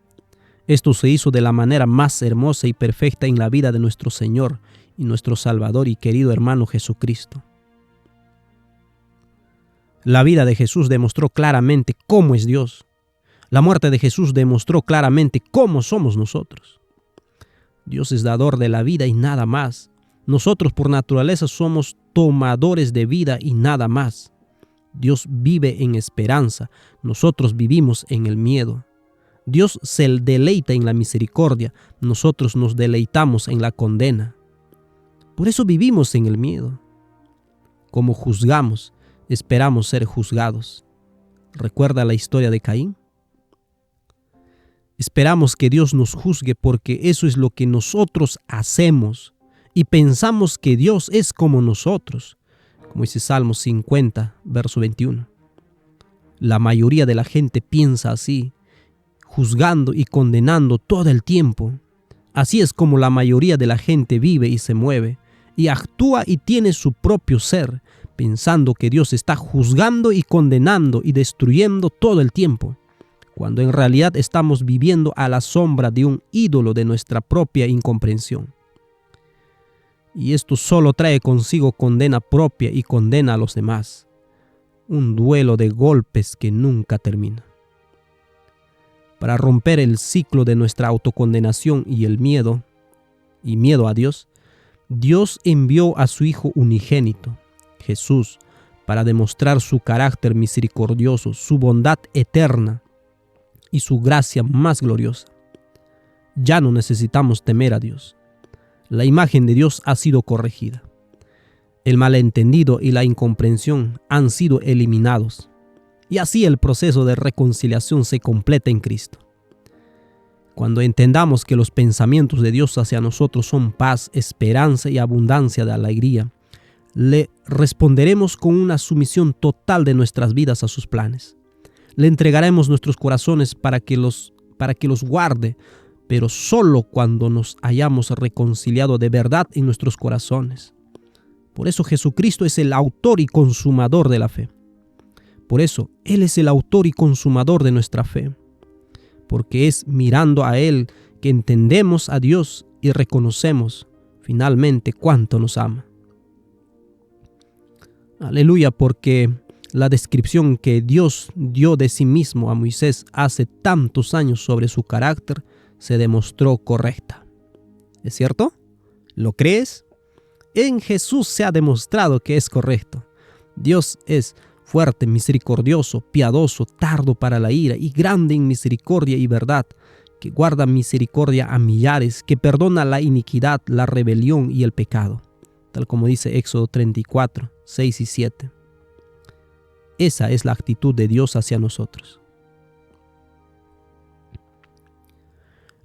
Esto se hizo de la manera más hermosa y perfecta en la vida de nuestro Señor y nuestro Salvador y querido hermano Jesucristo. La vida de Jesús demostró claramente cómo es Dios. La muerte de Jesús demostró claramente cómo somos nosotros. Dios es dador de la vida y nada más. Nosotros por naturaleza somos tomadores de vida y nada más. Dios vive en esperanza, nosotros vivimos en el miedo. Dios se deleita en la misericordia, nosotros nos deleitamos en la condena. Por eso vivimos en el miedo. Como juzgamos, esperamos ser juzgados. ¿Recuerda la historia de Caín? Esperamos que Dios nos juzgue porque eso es lo que nosotros hacemos y pensamos que Dios es como nosotros, como dice Salmo 50, verso 21. La mayoría de la gente piensa así, juzgando y condenando todo el tiempo. Así es como la mayoría de la gente vive y se mueve, y actúa y tiene su propio ser, pensando que Dios está juzgando y condenando y destruyendo todo el tiempo, cuando en realidad estamos viviendo a la sombra de un ídolo de nuestra propia incomprensión. Y esto solo trae consigo condena propia y condena a los demás, un duelo de golpes que nunca termina. Para romper el ciclo de nuestra autocondenación y el miedo a Dios, Dios envió a su Hijo unigénito, Jesús, para demostrar su carácter misericordioso, su bondad eterna y su gracia más gloriosa. Ya no necesitamos temer a Dios. La imagen de Dios ha sido corregida. El malentendido y la incomprensión han sido eliminados. Y así el proceso de reconciliación se completa en Cristo. Cuando entendamos que los pensamientos de Dios hacia nosotros son paz, esperanza y abundancia de alegría, le responderemos con una sumisión total de nuestras vidas a sus planes. Le entregaremos nuestros corazones para que los guarde, pero solo cuando nos hayamos reconciliado de verdad en nuestros corazones. Por eso Jesucristo es el autor y consumador de la fe. Por eso Él es el autor y consumador de nuestra fe. Porque es mirando a Él que entendemos a Dios y reconocemos finalmente cuánto nos ama. Aleluya, porque la descripción que Dios dio de sí mismo a Moisés hace tantos años sobre su carácter se demostró correcta. ¿Es cierto? ¿Lo crees? En Jesús se ha demostrado que es correcto. Dios es fuerte, misericordioso, piadoso, tardo para la ira y grande en misericordia y verdad, que guarda misericordia a millares, que perdona la iniquidad, la rebelión y el pecado, tal como dice Éxodo 34, 6 y 7. Esa es la actitud de Dios hacia nosotros.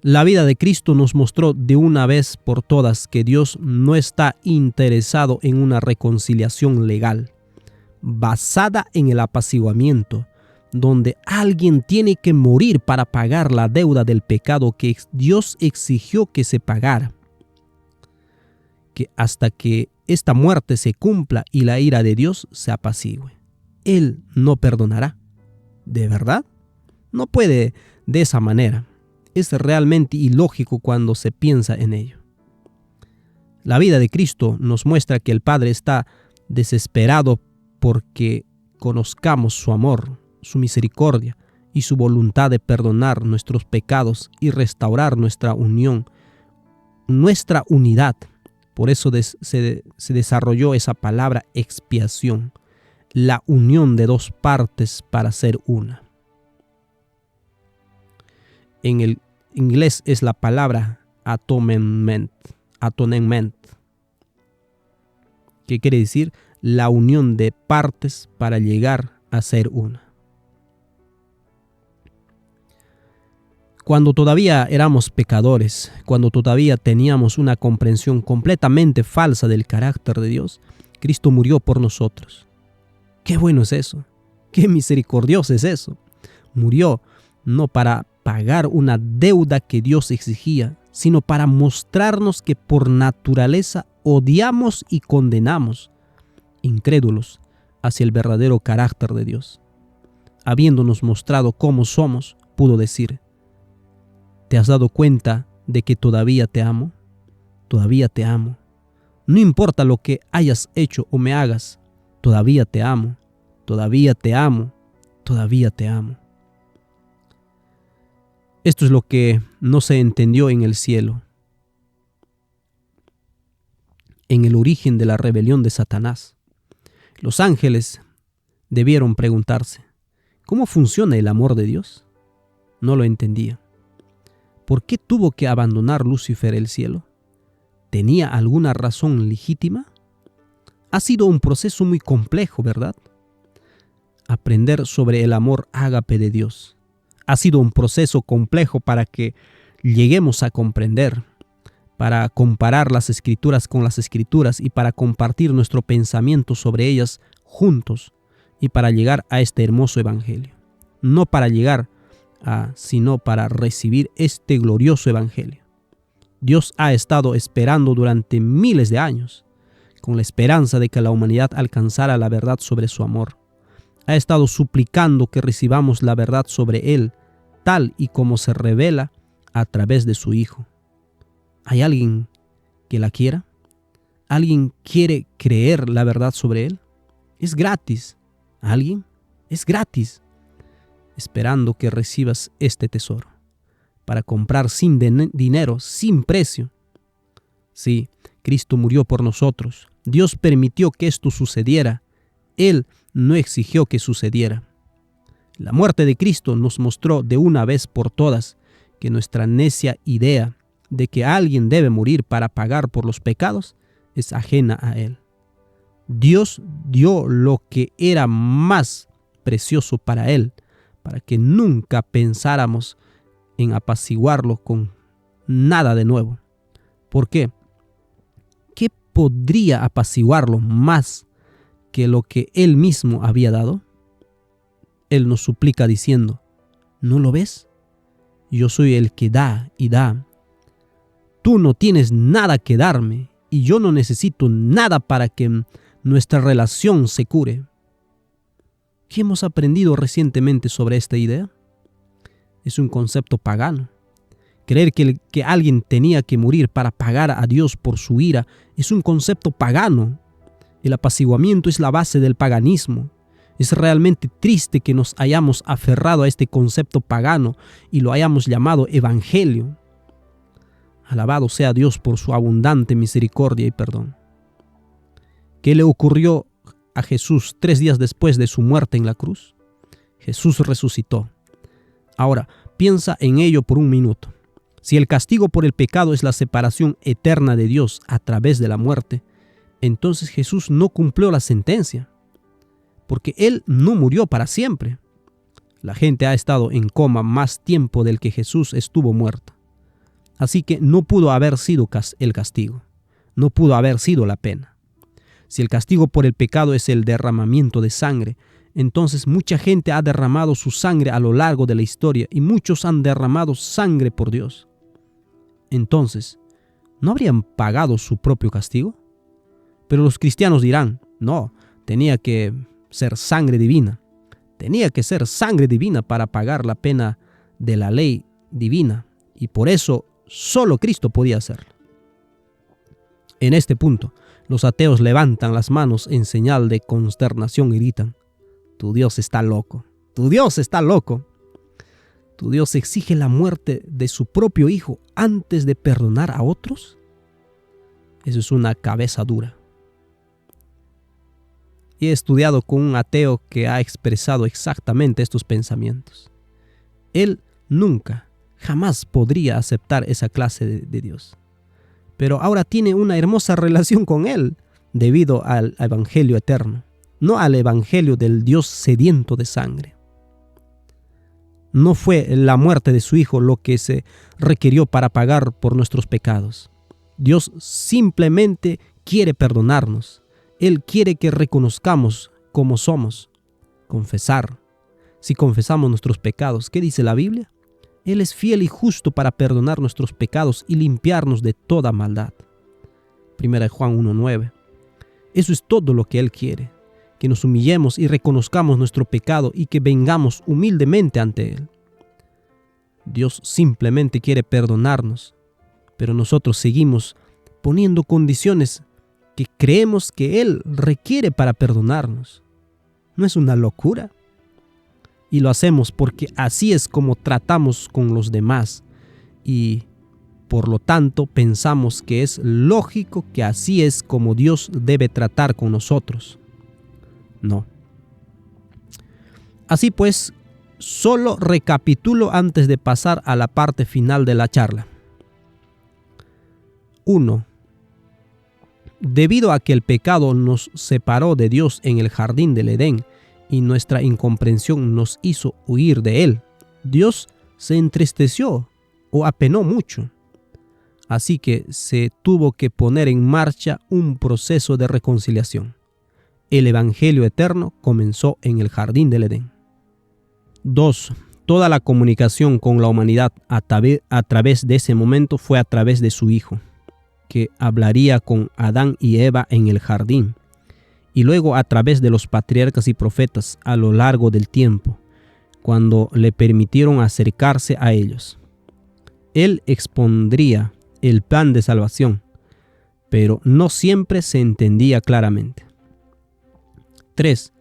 La vida de Cristo nos mostró de una vez por todas que Dios no está interesado en una reconciliación legal, basada en el apaciguamiento, donde alguien tiene que morir para pagar la deuda del pecado que Dios exigió que se pagara. Que hasta que esta muerte se cumpla y la ira de Dios se apacigüe, Él no perdonará. ¿De verdad? No puede de esa manera. Es realmente ilógico cuando se piensa en ello. La vida de Cristo nos muestra que el Padre está desesperado porque conozcamos su amor, su misericordia y su voluntad de perdonar nuestros pecados y restaurar nuestra unión, nuestra unidad. Por eso se desarrolló esa palabra expiación, la unión de dos partes para ser una. En el inglés es la palabra atonement, que quiere decir la unión de partes para llegar a ser una. Cuando todavía éramos pecadores, cuando todavía teníamos una comprensión completamente falsa del carácter de Dios, Cristo murió por nosotros. Qué bueno es eso, qué misericordioso es eso. Murió no para pagar una deuda que Dios exigía, sino para mostrarnos que por naturaleza odiamos y condenamos, incrédulos, hacia el verdadero carácter de Dios. Habiéndonos mostrado cómo somos, pudo decir: ¿te has dado cuenta de que todavía te amo? Todavía te amo. No importa lo que hayas hecho o me hagas, todavía te amo, todavía te amo, todavía te amo. Esto es lo que no se entendió en el cielo. en el origen de la rebelión de Satanás. Los ángeles debieron preguntarse, ¿cómo funciona el amor de Dios? No lo entendía. ¿Por qué tuvo que abandonar Lucifer el cielo? ¿Tenía alguna razón legítima? Ha sido un proceso muy complejo, ¿verdad? Aprender sobre el amor ágape de Dios. Ha sido un proceso complejo para que lleguemos a comprender, para comparar las escrituras con las escrituras y para compartir nuestro pensamiento sobre ellas juntos y para llegar a este hermoso evangelio. No para llegar sino para recibir este glorioso evangelio. Dios ha estado esperando durante miles de años, con la esperanza de que la humanidad alcanzara la verdad sobre su amor. Ha estado suplicando que recibamos la verdad sobre Él, tal y como se revela a través de su Hijo. ¿Hay alguien que la quiera? ¿Alguien quiere creer la verdad sobre Él? Es gratis. ¿Alguien? Es gratis. Esperando que recibas este tesoro para comprar sin dinero, sin precio. Sí, Cristo murió por nosotros. Dios permitió que esto sucediera. Él no exigió que sucediera. La muerte de Cristo nos mostró de una vez por todas que nuestra necia idea de que alguien debe morir para pagar por los pecados es ajena a Él. Dios dio lo que era más precioso para Él, para que nunca pensáramos en apaciguarlo con nada de nuevo. ¿Por qué? ¿Qué podría apaciguarlo más que lo que Él mismo había dado? Él nos suplica diciendo, ¿no lo ves? Yo soy el que da y da. Tú no tienes nada que darme y yo no necesito nada para que nuestra relación se cure. ¿Qué hemos aprendido recientemente sobre esta idea? Es un concepto pagano. Creer que alguien tenía que morir para pagar a Dios por su ira es un concepto pagano. El apaciguamiento es la base del paganismo. Es realmente triste que nos hayamos aferrado a este concepto pagano y lo hayamos llamado evangelio. Alabado sea Dios por su abundante misericordia y perdón. ¿Qué le ocurrió a Jesús 3 días después de su muerte en la cruz? Jesús resucitó. Ahora, piensa en ello por un minuto. Si el castigo por el pecado es la separación eterna de Dios a través de la muerte, entonces Jesús no cumplió la sentencia, porque Él no murió para siempre. La gente ha estado en coma más tiempo del que Jesús estuvo muerto. Así que no pudo haber sido el castigo, no pudo haber sido la pena. Si el castigo por el pecado es el derramamiento de sangre, entonces mucha gente ha derramado su sangre a lo largo de la historia y muchos han derramado sangre por Dios. Entonces, ¿no habrían pagado su propio castigo? Pero los cristianos dirán, no, tenía que ser sangre divina. Tenía que ser sangre divina para pagar la pena de la ley divina. Y por eso solo Cristo podía hacerlo. En este punto, los ateos levantan las manos en señal de consternación y gritan, tu Dios está loco, tu Dios está loco. ¿Tu Dios exige la muerte de su propio Hijo antes de perdonar a otros? Eso es una cabeza dura. Y he estudiado con un ateo que ha expresado exactamente estos pensamientos. Él nunca, jamás podría aceptar esa clase de Dios. Pero ahora tiene una hermosa relación con Él debido al evangelio eterno, no al evangelio del Dios sediento de sangre. No fue la muerte de su Hijo lo que se requirió para pagar por nuestros pecados. Dios simplemente quiere perdonarnos. Él quiere que reconozcamos cómo somos. Confesar. Si confesamos nuestros pecados, ¿qué dice la Biblia? Él es fiel y justo para perdonar nuestros pecados y limpiarnos de toda maldad. 1 Juan 1:9. Eso es todo lo que Él quiere. Que nos humillemos y reconozcamos nuestro pecado y que vengamos humildemente ante Él. Dios simplemente quiere perdonarnos, pero nosotros seguimos poniendo condiciones que creemos que Él requiere para perdonarnos. ¿No es una locura? Y lo hacemos porque así es como tratamos con los demás y Por lo tanto, pensamos que es lógico que así es como Dios debe tratar con nosotros. No. Así pues, solo recapitulo antes de pasar a la parte final de la charla. 1. Debido a que el pecado nos separó de Dios en el jardín del Edén y nuestra incomprensión nos hizo huir de Él, Dios se entristeció o apenó mucho. Así que se tuvo que poner en marcha un proceso de reconciliación. El Evangelio eterno comenzó en el jardín del Edén. 2. Toda la comunicación con la humanidad a través de ese momento fue a través de su Hijo, que hablaría con Adán y Eva en el jardín, y luego a través de los patriarcas y profetas a lo largo del tiempo, cuando le permitieron acercarse a ellos. Él expondría el plan de salvación, pero no siempre se entendía claramente. 3.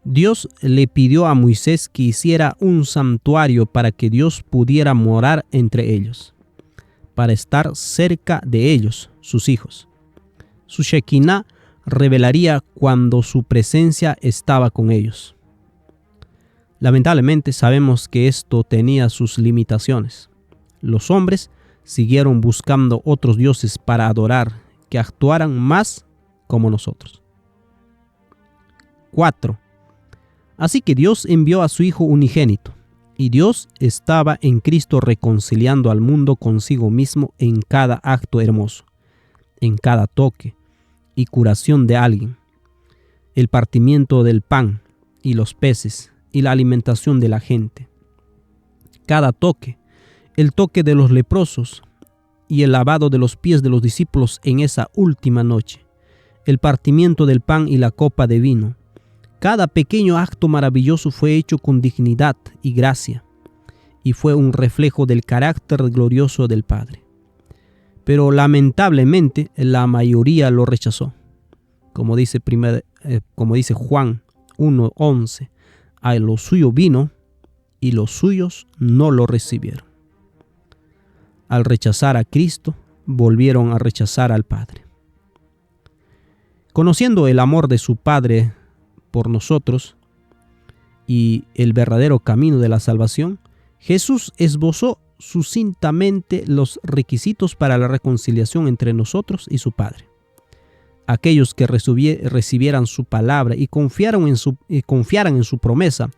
Dios le pidió a Moisés que hiciera un santuario para que Dios pudiera morar entre ellos, para estar cerca de ellos, sus hijos. Su Shekinah revelaría cuando su presencia estaba con ellos. Lamentablemente sabemos que esto tenía sus limitaciones. Los hombres siguieron buscando otros dioses para adorar, que actuaran más como nosotros. 4. Así que Dios envió a su Hijo unigénito, y Dios estaba en Cristo reconciliando al mundo consigo mismo en cada acto hermoso, en cada toque y curación de alguien, el partimiento del pan y los peces y la alimentación de la gente. Cada toque, el toque de los leprosos y el lavado de los pies de los discípulos en esa última noche, el partimiento del pan y la copa de vino. Cada pequeño acto maravilloso fue hecho con dignidad y gracia, y fue un reflejo del carácter glorioso del Padre. Pero lamentablemente la mayoría lo rechazó. Como dice Juan 1:11, a lo suyo vino y los suyos no lo recibieron. Al rechazar a Cristo, volvieron a rechazar al Padre. Conociendo el amor de su Padre por nosotros y el verdadero camino de la salvación, Jesús esbozó sucintamente los requisitos para la reconciliación entre nosotros y su Padre. Aquellos que recibieran su palabra y confiaran en su promesa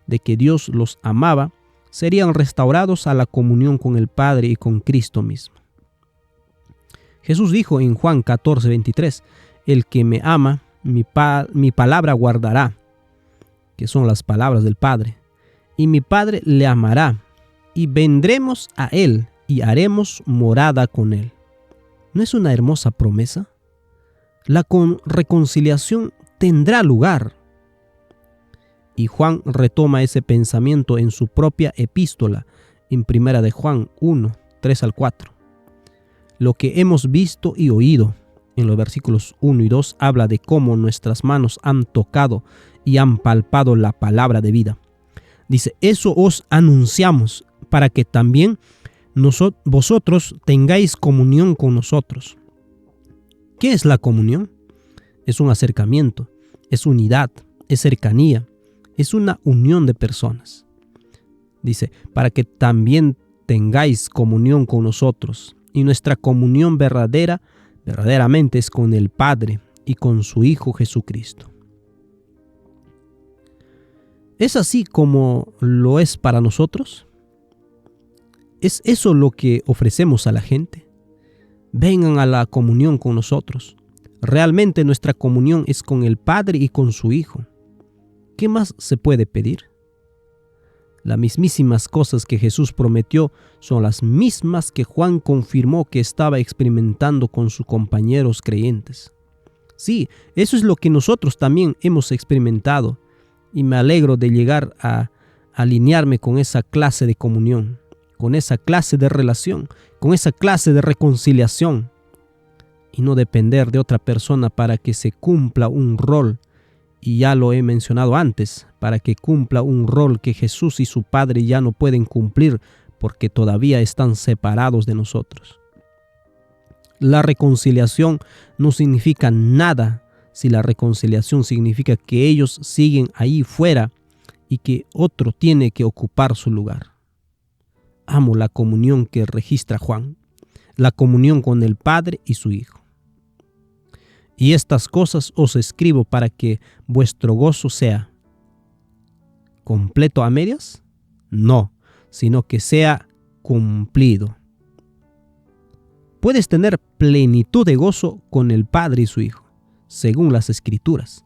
de que Dios los amaba, serían restaurados a la comunión con el Padre y con Cristo mismo. Jesús dijo en Juan 14:23, el que me ama, mi palabra guardará, que son las palabras del Padre, y mi Padre le amará, y vendremos a él y haremos morada con él. ¿No es una hermosa promesa? La reconciliación tendrá lugar. Y Juan retoma ese pensamiento en su propia epístola, en 1 de Juan 1, 3 al 4. Lo que hemos visto y oído, en los versículos 1 y 2, habla de cómo nuestras manos han tocado y han palpado la palabra de vida. Dice, eso os anunciamos para que también vosotros tengáis comunión con nosotros. ¿Qué es la comunión? Es un acercamiento, es unidad, es cercanía, es una unión de personas. Dice, para que también tengáis comunión con nosotros. Y nuestra comunión verdaderamente es con el Padre y con su Hijo Jesucristo. ¿Es así como lo es para nosotros? ¿Es eso lo que ofrecemos a la gente? Vengan a la comunión con nosotros. Realmente nuestra comunión es con el Padre y con su Hijo. ¿Qué más se puede pedir? Las mismísimas cosas que Jesús prometió son las mismas que Juan confirmó que estaba experimentando con sus compañeros creyentes. Sí, eso es lo que nosotros también hemos experimentado, y me alegro de llegar a alinearme con esa clase de comunión, con esa clase de relación, con esa clase de reconciliación, y no depender de otra persona para que se cumpla un rol. Y ya lo he mencionado antes, para que cumpla un rol que Jesús y su Padre ya no pueden cumplir porque todavía están separados de nosotros. La reconciliación no significa nada si la reconciliación significa que ellos siguen ahí fuera y que otro tiene que ocupar su lugar. Amo la comunión que registra Juan, la comunión con el Padre y su Hijo. Y estas cosas os escribo para que vuestro gozo sea completo a medias, no, sino que sea cumplido. Puedes tener plenitud de gozo con el Padre y su Hijo, según las Escrituras.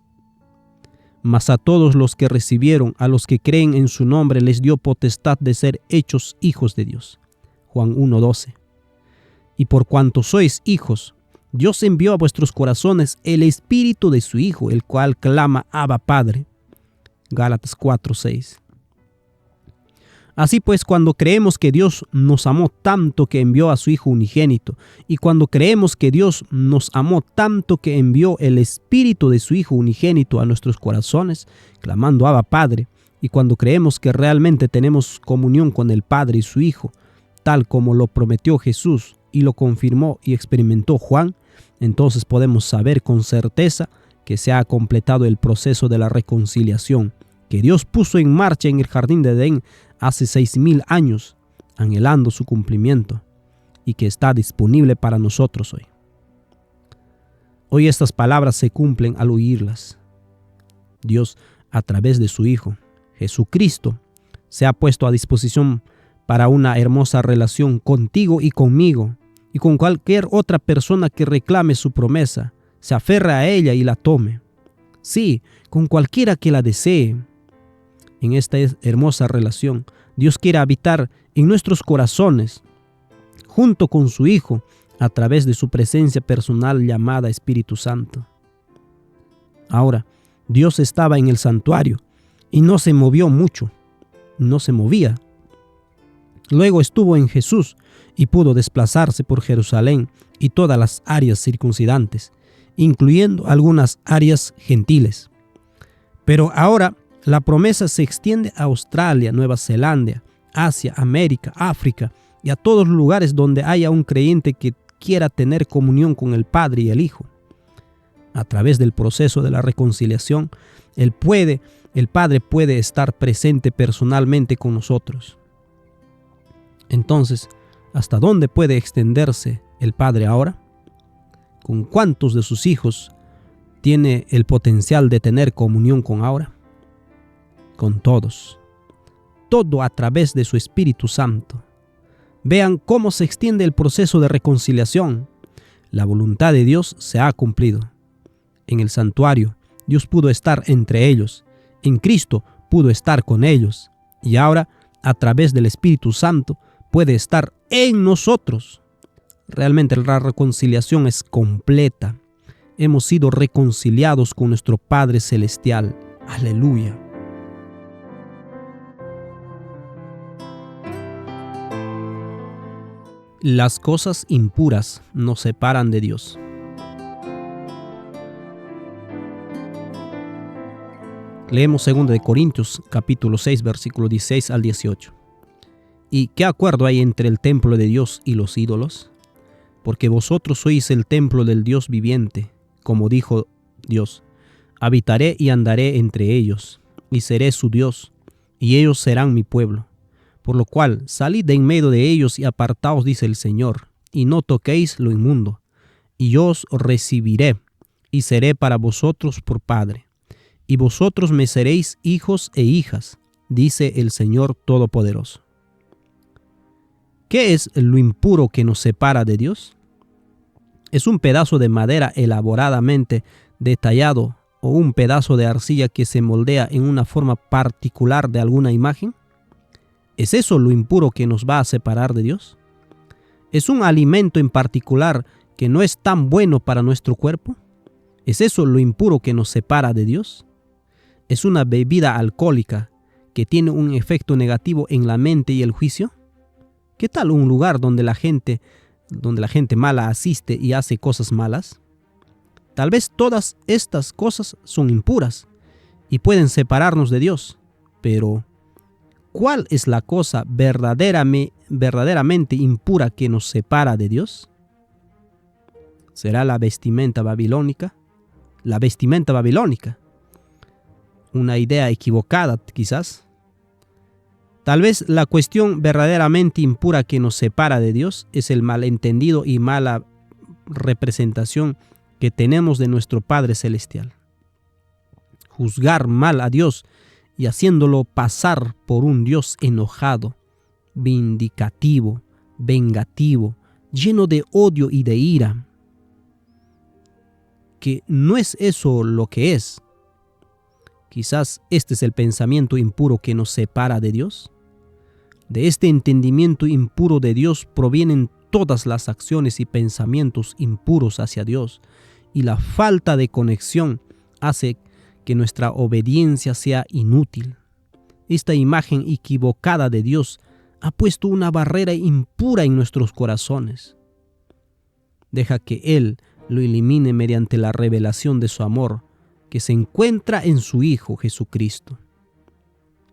Mas a todos los que recibieron, a los que creen en su nombre, les dio potestad de ser hechos hijos de Dios. Juan 1:12. Y por cuanto sois hijos, Dios envió a vuestros corazones el Espíritu de su Hijo, el cual clama, Abba, Padre. Gálatas 4:6. Así pues, cuando creemos que Dios nos amó tanto que envió a su Hijo unigénito, y cuando creemos que Dios nos amó tanto que envió el Espíritu de su Hijo unigénito a nuestros corazones, clamando Abba Padre, y cuando creemos que realmente tenemos comunión con el Padre y su Hijo, tal como lo prometió Jesús y lo confirmó y experimentó Juan, entonces podemos saber con certeza que se ha completado el proceso de la reconciliación que Dios puso en marcha en el jardín de Edén hace 6,000 años, anhelando su cumplimiento, y que está disponible para nosotros hoy. Hoy estas palabras se cumplen al oírlas. Dios, a través de su Hijo, Jesucristo, se ha puesto a disposición para una hermosa relación contigo y conmigo, y con cualquier otra persona que reclame su promesa, se aferre a ella y la tome. Sí, con cualquiera que la desee. En esta hermosa relación, Dios quiere habitar en nuestros corazones, junto con su Hijo, a través de su presencia personal llamada Espíritu Santo. Ahora, Dios estaba en el santuario y no se movió mucho, no se movía. Luego estuvo en Jesús y pudo desplazarse por Jerusalén y todas las áreas circundantes, incluyendo algunas áreas gentiles. Pero ahora la promesa se extiende a Australia, Nueva Zelanda, Asia, América, África y a todos los lugares donde haya un creyente que quiera tener comunión con el Padre y el Hijo. A través del proceso de la reconciliación, el Padre puede estar presente personalmente con nosotros. Entonces, ¿hasta dónde puede extenderse el Padre ahora? ¿Con cuántos de sus hijos tiene el potencial de tener comunión con ahora? Con todos. Todo a través de su Espíritu Santo. Vean cómo se extiende el proceso de reconciliación. La voluntad de Dios se ha cumplido. En el santuario, Dios pudo estar entre ellos. En Cristo pudo estar con ellos. Y ahora, a través del Espíritu Santo, puede estar en nosotros. Realmente la reconciliación es completa. Hemos sido reconciliados con nuestro Padre Celestial. Aleluya. Las cosas impuras nos separan de Dios. Leemos 2 de Corintios, capítulo 6, versículo 16 al 18. ¿Y qué acuerdo hay entre el templo de Dios y los ídolos? Porque vosotros sois el templo del Dios viviente, como dijo Dios: habitaré y andaré entre ellos, y seré su Dios, y ellos serán mi pueblo. Por lo cual, salid de en medio de ellos y apartaos, dice el Señor, y no toquéis lo inmundo, y yo os recibiré, y seré para vosotros por Padre, y vosotros me seréis hijos e hijas, dice el Señor Todopoderoso. ¿Qué es lo impuro que nos separa de Dios? ¿Es un pedazo de madera elaboradamente detallado o un pedazo de arcilla que se moldea en una forma particular de alguna imagen? ¿Es eso lo impuro que nos va a separar de Dios? ¿Es un alimento en particular que no es tan bueno para nuestro cuerpo? ¿Es eso lo impuro que nos separa de Dios? ¿Es una bebida alcohólica que tiene un efecto negativo en la mente y el juicio? ¿Qué tal un lugar donde la gente mala asiste y hace cosas malas? Tal vez todas estas cosas son impuras y pueden separarnos de Dios, pero ¿cuál es la cosa verdaderamente impura que nos separa de Dios? ¿Será la vestimenta babilónica? La vestimenta babilónica. Una idea equivocada, quizás. Tal vez la cuestión verdaderamente impura que nos separa de Dios es el malentendido y mala representación que tenemos de nuestro Padre Celestial. Juzgar mal a Dios y haciéndolo pasar por un Dios enojado, vindicativo, vengativo, lleno de odio y de ira. Que no es eso lo que es. Quizás este es el pensamiento impuro que nos separa de Dios. De este entendimiento impuro de Dios provienen todas las acciones y pensamientos impuros hacia Dios, y la falta de conexión hace que nuestra obediencia sea inútil. Esta imagen equivocada de Dios ha puesto una barrera impura en nuestros corazones. Deja que Él lo elimine mediante la revelación de su amor, que se encuentra en su Hijo Jesucristo.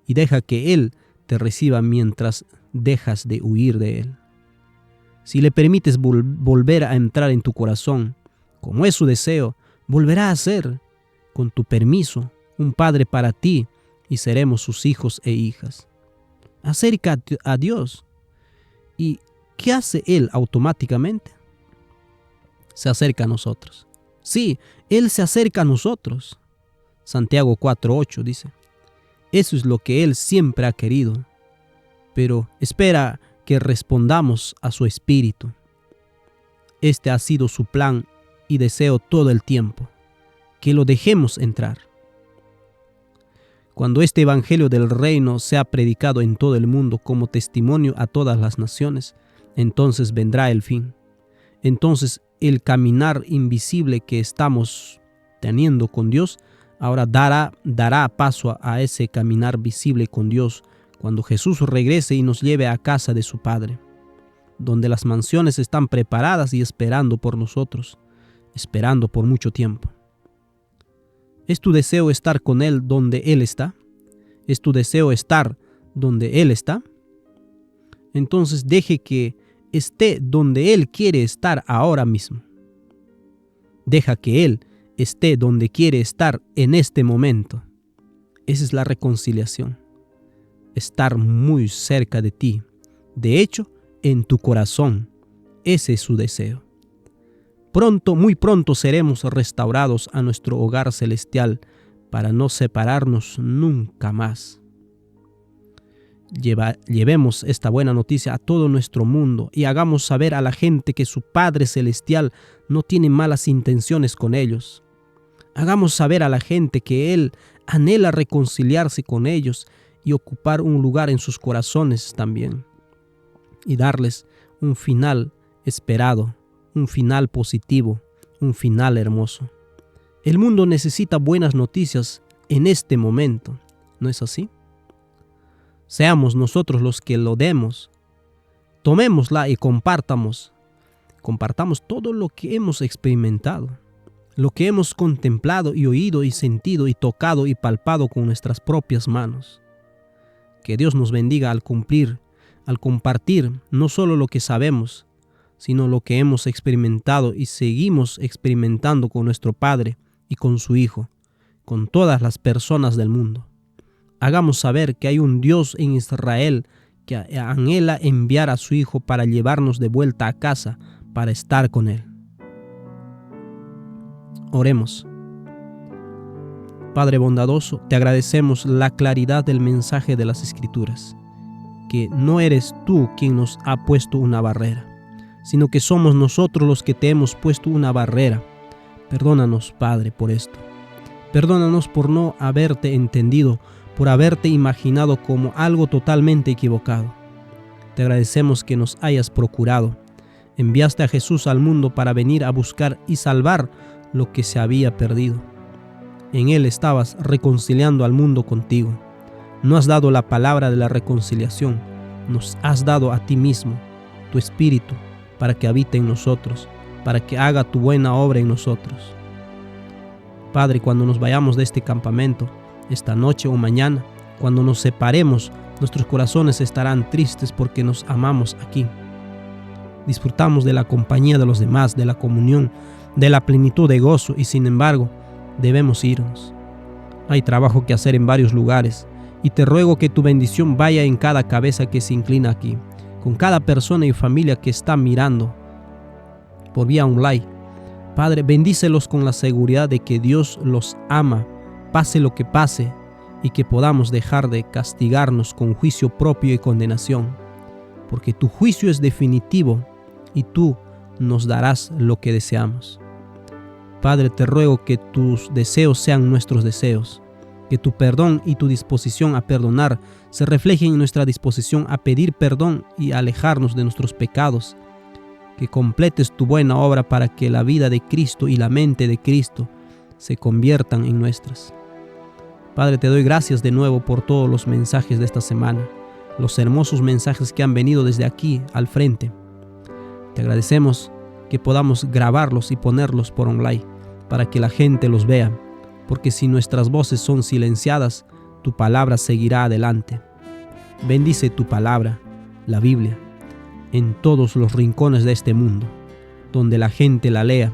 Y deja que Él te reciba mientras dejas de huir de Él. Si le permites volver a entrar en tu corazón, como es su deseo, volverá a ser, con tu permiso, un padre para ti y seremos sus hijos e hijas. Acércate a Dios. ¿Y qué hace Él automáticamente? Se acerca a nosotros. Sí, Él se acerca a nosotros. Santiago 4:8 dice, eso es lo que Él siempre ha querido, pero espera que respondamos a su espíritu. Este ha sido su plan y deseo todo el tiempo, que lo dejemos entrar. Cuando este evangelio del reino sea predicado en todo el mundo como testimonio a todas las naciones, entonces vendrá el fin. Entonces el caminar invisible que estamos teniendo con Dios ahora dará paso a ese caminar visible con Dios cuando Jesús regrese y nos lleve a casa de su Padre, donde las mansiones están preparadas y esperando por nosotros, esperando por mucho tiempo. ¿Es tu deseo estar con Él donde Él está? ¿Es tu deseo estar donde Él está? Entonces deje que esté donde Él quiere estar ahora mismo. Deja que Él esté donde quiere estar en este momento. Esa es la reconciliación. Estar muy cerca de ti. De hecho, en tu corazón. Ese es su deseo. Pronto, muy pronto seremos restaurados a nuestro hogar celestial para no separarnos nunca más. Llevemos esta buena noticia a todo nuestro mundo y hagamos saber a la gente que su Padre Celestial no tiene malas intenciones con ellos. Hagamos saber a la gente que Él anhela reconciliarse con ellos y ocupar un lugar en sus corazones también. Y darles un final esperado, un final positivo, un final hermoso. El mundo necesita buenas noticias en este momento, ¿no es así? Seamos nosotros los que lo demos. Tomémosla y compartamos todo lo que hemos experimentado, lo que hemos contemplado y oído y sentido y tocado y palpado con nuestras propias manos. Que Dios nos bendiga al compartir no solo lo que sabemos, sino lo que hemos experimentado y seguimos experimentando con nuestro Padre y con su Hijo, con todas las personas del mundo. Hagamos saber que hay un Dios en Israel que anhela enviar a su Hijo para llevarnos de vuelta a casa, para estar con Él. Oremos. Padre bondadoso, te agradecemos la claridad del mensaje de las Escrituras, que no eres tú quien nos ha puesto una barrera, sino que somos nosotros los que te hemos puesto una barrera. Perdónanos, Padre, por esto. Perdónanos por no haberte entendido, por haberte imaginado como algo totalmente equivocado. Te agradecemos que nos hayas procurado. Enviaste a Jesús al mundo para venir a buscar y salvar lo que se había perdido. En Él estabas reconciliando al mundo contigo. No has dado la palabra de la reconciliación, nos has dado a ti mismo, tu Espíritu, para que habite en nosotros, para que haga tu buena obra en nosotros. Padre, cuando nos vayamos de este campamento, esta noche o mañana, cuando nos separemos, nuestros corazones estarán tristes porque nos amamos aquí. disfrutamos de la compañía de los demás, de la comunión, de la plenitud de gozo, y sin embargo, debemos irnos. Hay trabajo que hacer en varios lugares, y te ruego que tu bendición vaya en cada cabeza que se inclina aquí, con cada persona y familia que está mirando por vía online. Padre, bendícelos con la seguridad de que Dios los ama, pase lo que pase, y que podamos dejar de castigarnos con juicio propio y condenación, porque tu juicio es definitivo y tú nos darás lo que deseamos. Padre, te ruego que tus deseos sean nuestros deseos, que tu perdón y tu disposición a perdonar se reflejen en nuestra disposición a pedir perdón y alejarnos de nuestros pecados, que completes tu buena obra para que la vida de Cristo y la mente de Cristo se conviertan en nuestras. Padre, te doy gracias de nuevo por todos los mensajes de esta semana, los hermosos mensajes que han venido desde aquí al frente. Te agradecemos que podamos grabarlos y ponerlos por online para que la gente los vea, porque si nuestras voces son silenciadas, tu palabra seguirá adelante. Bendice tu palabra, la Biblia, en todos los rincones de este mundo, donde la gente la lea,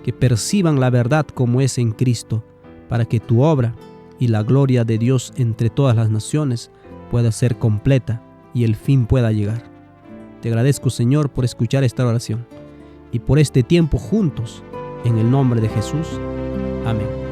que perciban la verdad como es en Cristo, para que tu obra y la gloria de Dios entre todas las naciones pueda ser completa y el fin pueda llegar. Te agradezco, Señor, por escuchar esta oración y por este tiempo juntos, en el nombre de Jesús. Amén.